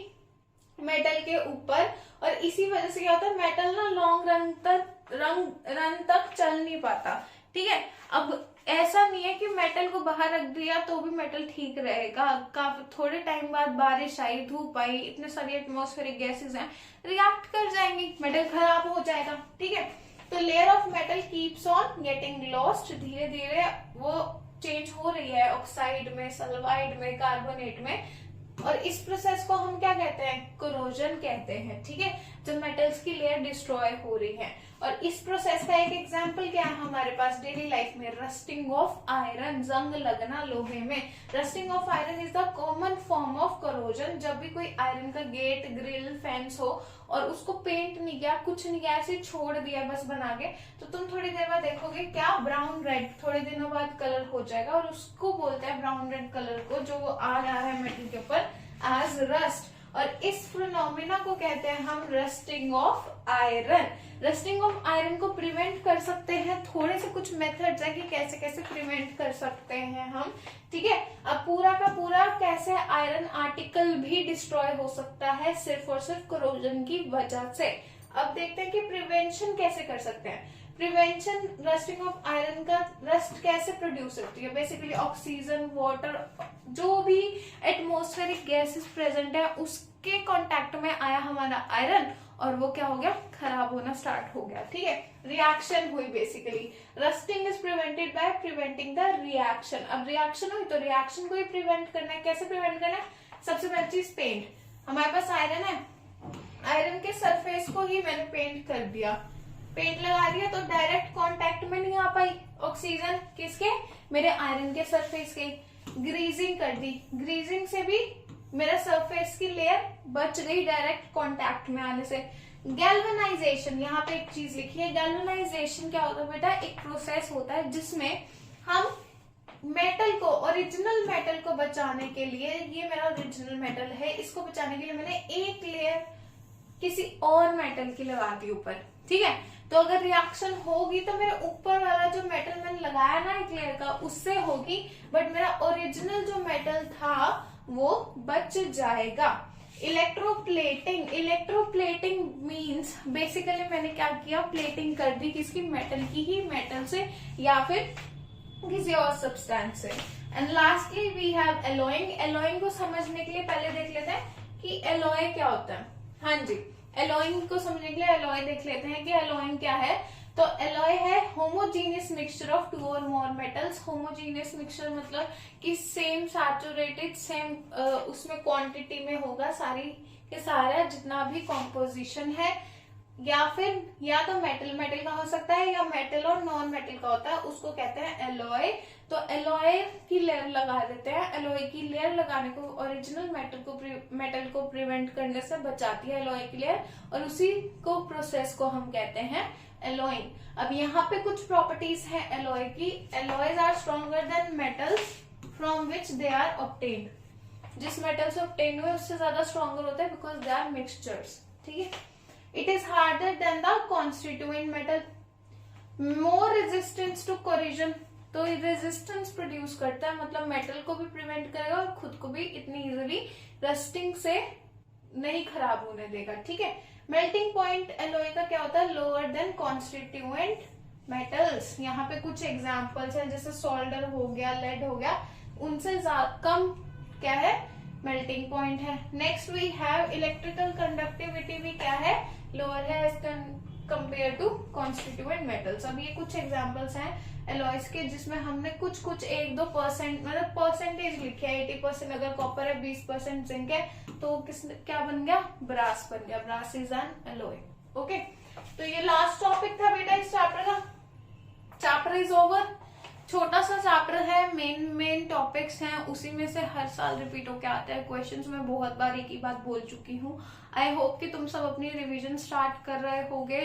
[SPEAKER 1] मेटल के ऊपर, और इसी वजह से क्या होता है, मेटल ना लॉन्ग रन तक चल नहीं पाता। ठीक है, अब ऐसा नहीं है कि मेटल को बाहर रख दिया तो भी मेटल ठीक रहेगा, काफी थोड़े टाइम बाद बारिश आई, धूप आई, इतने सारी एटमॉस्फेरिक गैसेस हैं, रिएक्ट कर जाएंगी, मेटल खराब हो जाएगा। ठीक है, तो layer of metal keeps on getting lost, धीरे धीरे वो चेंज हो रही है ऑक्साइड में, सल्फाइड में, कार्बोनेट में, और इस प्रोसेस को हम क्या कहते हैं, कोरोजन कहते हैं। ठीक है, जब मेटल्स की लेयर डिस्ट्रॉय हो रही है। और इस प्रोसेस का एक एग्जांपल क्या है हमारे पास डेली लाइफ में, रस्टिंग ऑफ आयरन, जंग लगना लोहे में। Rusting of iron is the common form of corrosion. जब भी कोई आयरन का गेट, ग्रिल, फेंस हो और उसको पेंट नहीं किया, कुछ नहीं किया, ऐसे छोड़ दिया बस बना के, तो तुम थोड़ी देर बाद देखोगे क्या, ब्राउन रेड, थोड़े दिनों बाद कलर हो जाएगा, और उसको बोलते हैं ब्राउन रेड कलर को, जो आ रहा है मेटल के ऊपर, एज रस्ट। और इस फिनोमेना को कहते हैं हम rusting of iron. Rusting of iron को प्रिवेंट कर सकते हैं, थोड़े से कुछ मेथड्स है कि कैसे कैसे प्रिवेंट कर सकते हैं हम। ठीक है, अब पूरा का पूरा कैसे आयरन आर्टिकल भी डिस्ट्रॉय हो सकता है सिर्फ और सिर्फ कोरोजन की वजह से। अब देखते हैं कि प्रिवेंशन कैसे कर सकते हैं। प्रिवेंशन, रस्टिंग ऑफ आयरन का रस्ट कैसे प्रोड्यूस होती है, बेसिकली ऑक्सीजन, वाटर, जो भी एटमॉस्फेरिक गैसेस प्रेजेंट है उसके कांटेक्ट में आया हमारा आयरन, और वो क्या हो गया, खराब होना स्टार्ट हो गया। ठीक है, रिएक्शन हुई basically. Rusting is prevented by preventing the reaction. अब रिएक्शन हुई तो रिएक्शन को ही प्रिवेंट करना है। कैसे प्रिवेंट करना है, सबसे पहली चीज पेंट। हमारे पास आयरन है, आयरन के सरफेस को ही मैंने पेंट कर दिया, पेंट लगा दिया तो डायरेक्ट कांटेक्ट में नहीं आ पाई ऑक्सीजन, किसके, मेरे आयरन के सरफेस के। ग्रीजिंग कर दी, ग्रीजिंग से भी मेरा सरफेस की लेयर बच गई डायरेक्ट कांटेक्ट में आने से। गैल्वेनाइजेशन, यहाँ पे एक चीज लिखी है, गैल्वेनाइजेशन क्या होता है बेटा, एक प्रोसेस होता है जिसमें हम मेटल को, ओरिजिनल मेटल को बचाने के लिए, ये मेरा ओरिजिनल मेटल है, इसको बचाने के लिए मैंने एक लेयर किसी और मेटल की लगा दी ऊपर। ठीक है, तो अगर रिएक्शन होगी तो मेरे ऊपर वाला जो मेटल मैंने लगाया ना एक लेयर का, उससे होगी, बट मेरा ओरिजिनल जो मेटल था वो बच जाएगा। इलेक्ट्रोप्लेटिंग, इलेक्ट्रोप्लेटिंग मींस बेसिकली मैंने क्या किया, प्लेटिंग कर दी किसकी, मेटल की ही, मेटल से या फिर किसी और सब्सटेंस से। And lastly we have alloying. Alloying को समझने के लिए पहले देख लेते हैं कि एलॉय क्या होता है। हाँ जी, एलॉइंग को समझने के लिए एलॉय देख लेते हैं कि एलॉइंग क्या है। तो एलॉय है होमोजीनियस मिक्सचर ऑफ 2 और मोर मेटल्स। होमोजीनियस मिक्सचर मतलब कि सेम सैचुरेटेड, सेम उसमें क्वांटिटी में होगा सारी के सारा जितना भी कॉम्पोजिशन है, या फिर या तो मेटल मेटल का हो सकता है, या मेटल और नॉन मेटल का होता है, उसको कहते हैं एलॉय। तो एलॉय की लेयर लगा देते हैं। एलॉय की लेयर लगाने को ओरिजिनल मेटल को प्रिवेंट करने से बचाती है एलॉय की लेयर, और उसी को प्रोसेस को हम कहते हैं एलॉइंग। अब यहाँ पे कुछ प्रॉपर्टीज है एलॉय की। Alloys are stronger than metals from which they are obtained. जिस मेटल से ऑब्टेन हुए उससे ज्यादा स्ट्रॉन्गर होता है, बिकॉज दे आर मिक्सचर्स। ठीक है, it is harder than the constituent metal, more resistance to corrosion. तो रेजिस्टेंस प्रोड्यूस करता है, मतलब मेटल को भी प्रिवेंट करेगा और खुद को भी इतनी इजीली रस्टिंग से नहीं खराब होने देगा। ठीक है, मेल्टिंग पॉइंट एलॉय का क्या होता है, लोअर देन कॉन्स्टिट्यूएंट मेटल्स। यहाँ पे कुछ एग्जांपल्स हैं, जैसे सोल्डर हो गया, लेड हो गया, उनसे कम क्या है, मेल्टिंग पॉइंट है। Next we have electrical conductivity भी क्या है, लोअर है as compare to constituent metals. अब ये कुछ एग्जांपल्स हैं एलॉयज के जिसमें हमने कुछ 1-2% मतलब परसेंटेज लिखे है। 80% अगर कॉपर है, 20% जिंक है, तो क्या बन गया, ब्रास बन गया। Brass is an alloy. Okay, तो ये लास्ट टॉपिक था बेटा इस चैप्टर का। Chapter is over. छोटा सा चैप्टर है, मेन टॉपिक्स हैं, उसी में से हर साल रिपीट होके आते हैं क्वेश्चंस। मैं बहुत बार एक ही बात बोल चुकी हूँ। आई होप कि तुम सब अपनी रिवीजन स्टार्ट कर रहे होगे,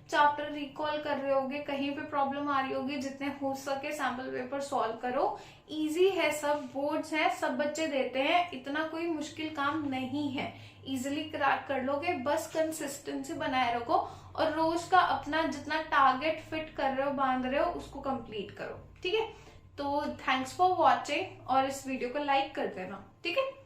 [SPEAKER 1] चैप्टर रिकॉल कर रहे होगे, कहीं पे प्रॉब्लम आ रही होगी, जितने हो सके सैम्पल पेपर सॉल्व करो। इजी है, सब बोर्ड्स हैं, सब बच्चे देते हैं, इतना कोई मुश्किल काम नहीं है, इजिली क्रैक कर लोगे। बस कंसिस्टेंसी बनाए रखो और रोज का अपना जितना टारगेट फिट कर रहे हो, बांध रहे हो, उसको कंप्लीट करो। ठीक है, तो थैंक्स फॉर वॉचिंग और इस वीडियो को लाइक कर देना। ठीक है।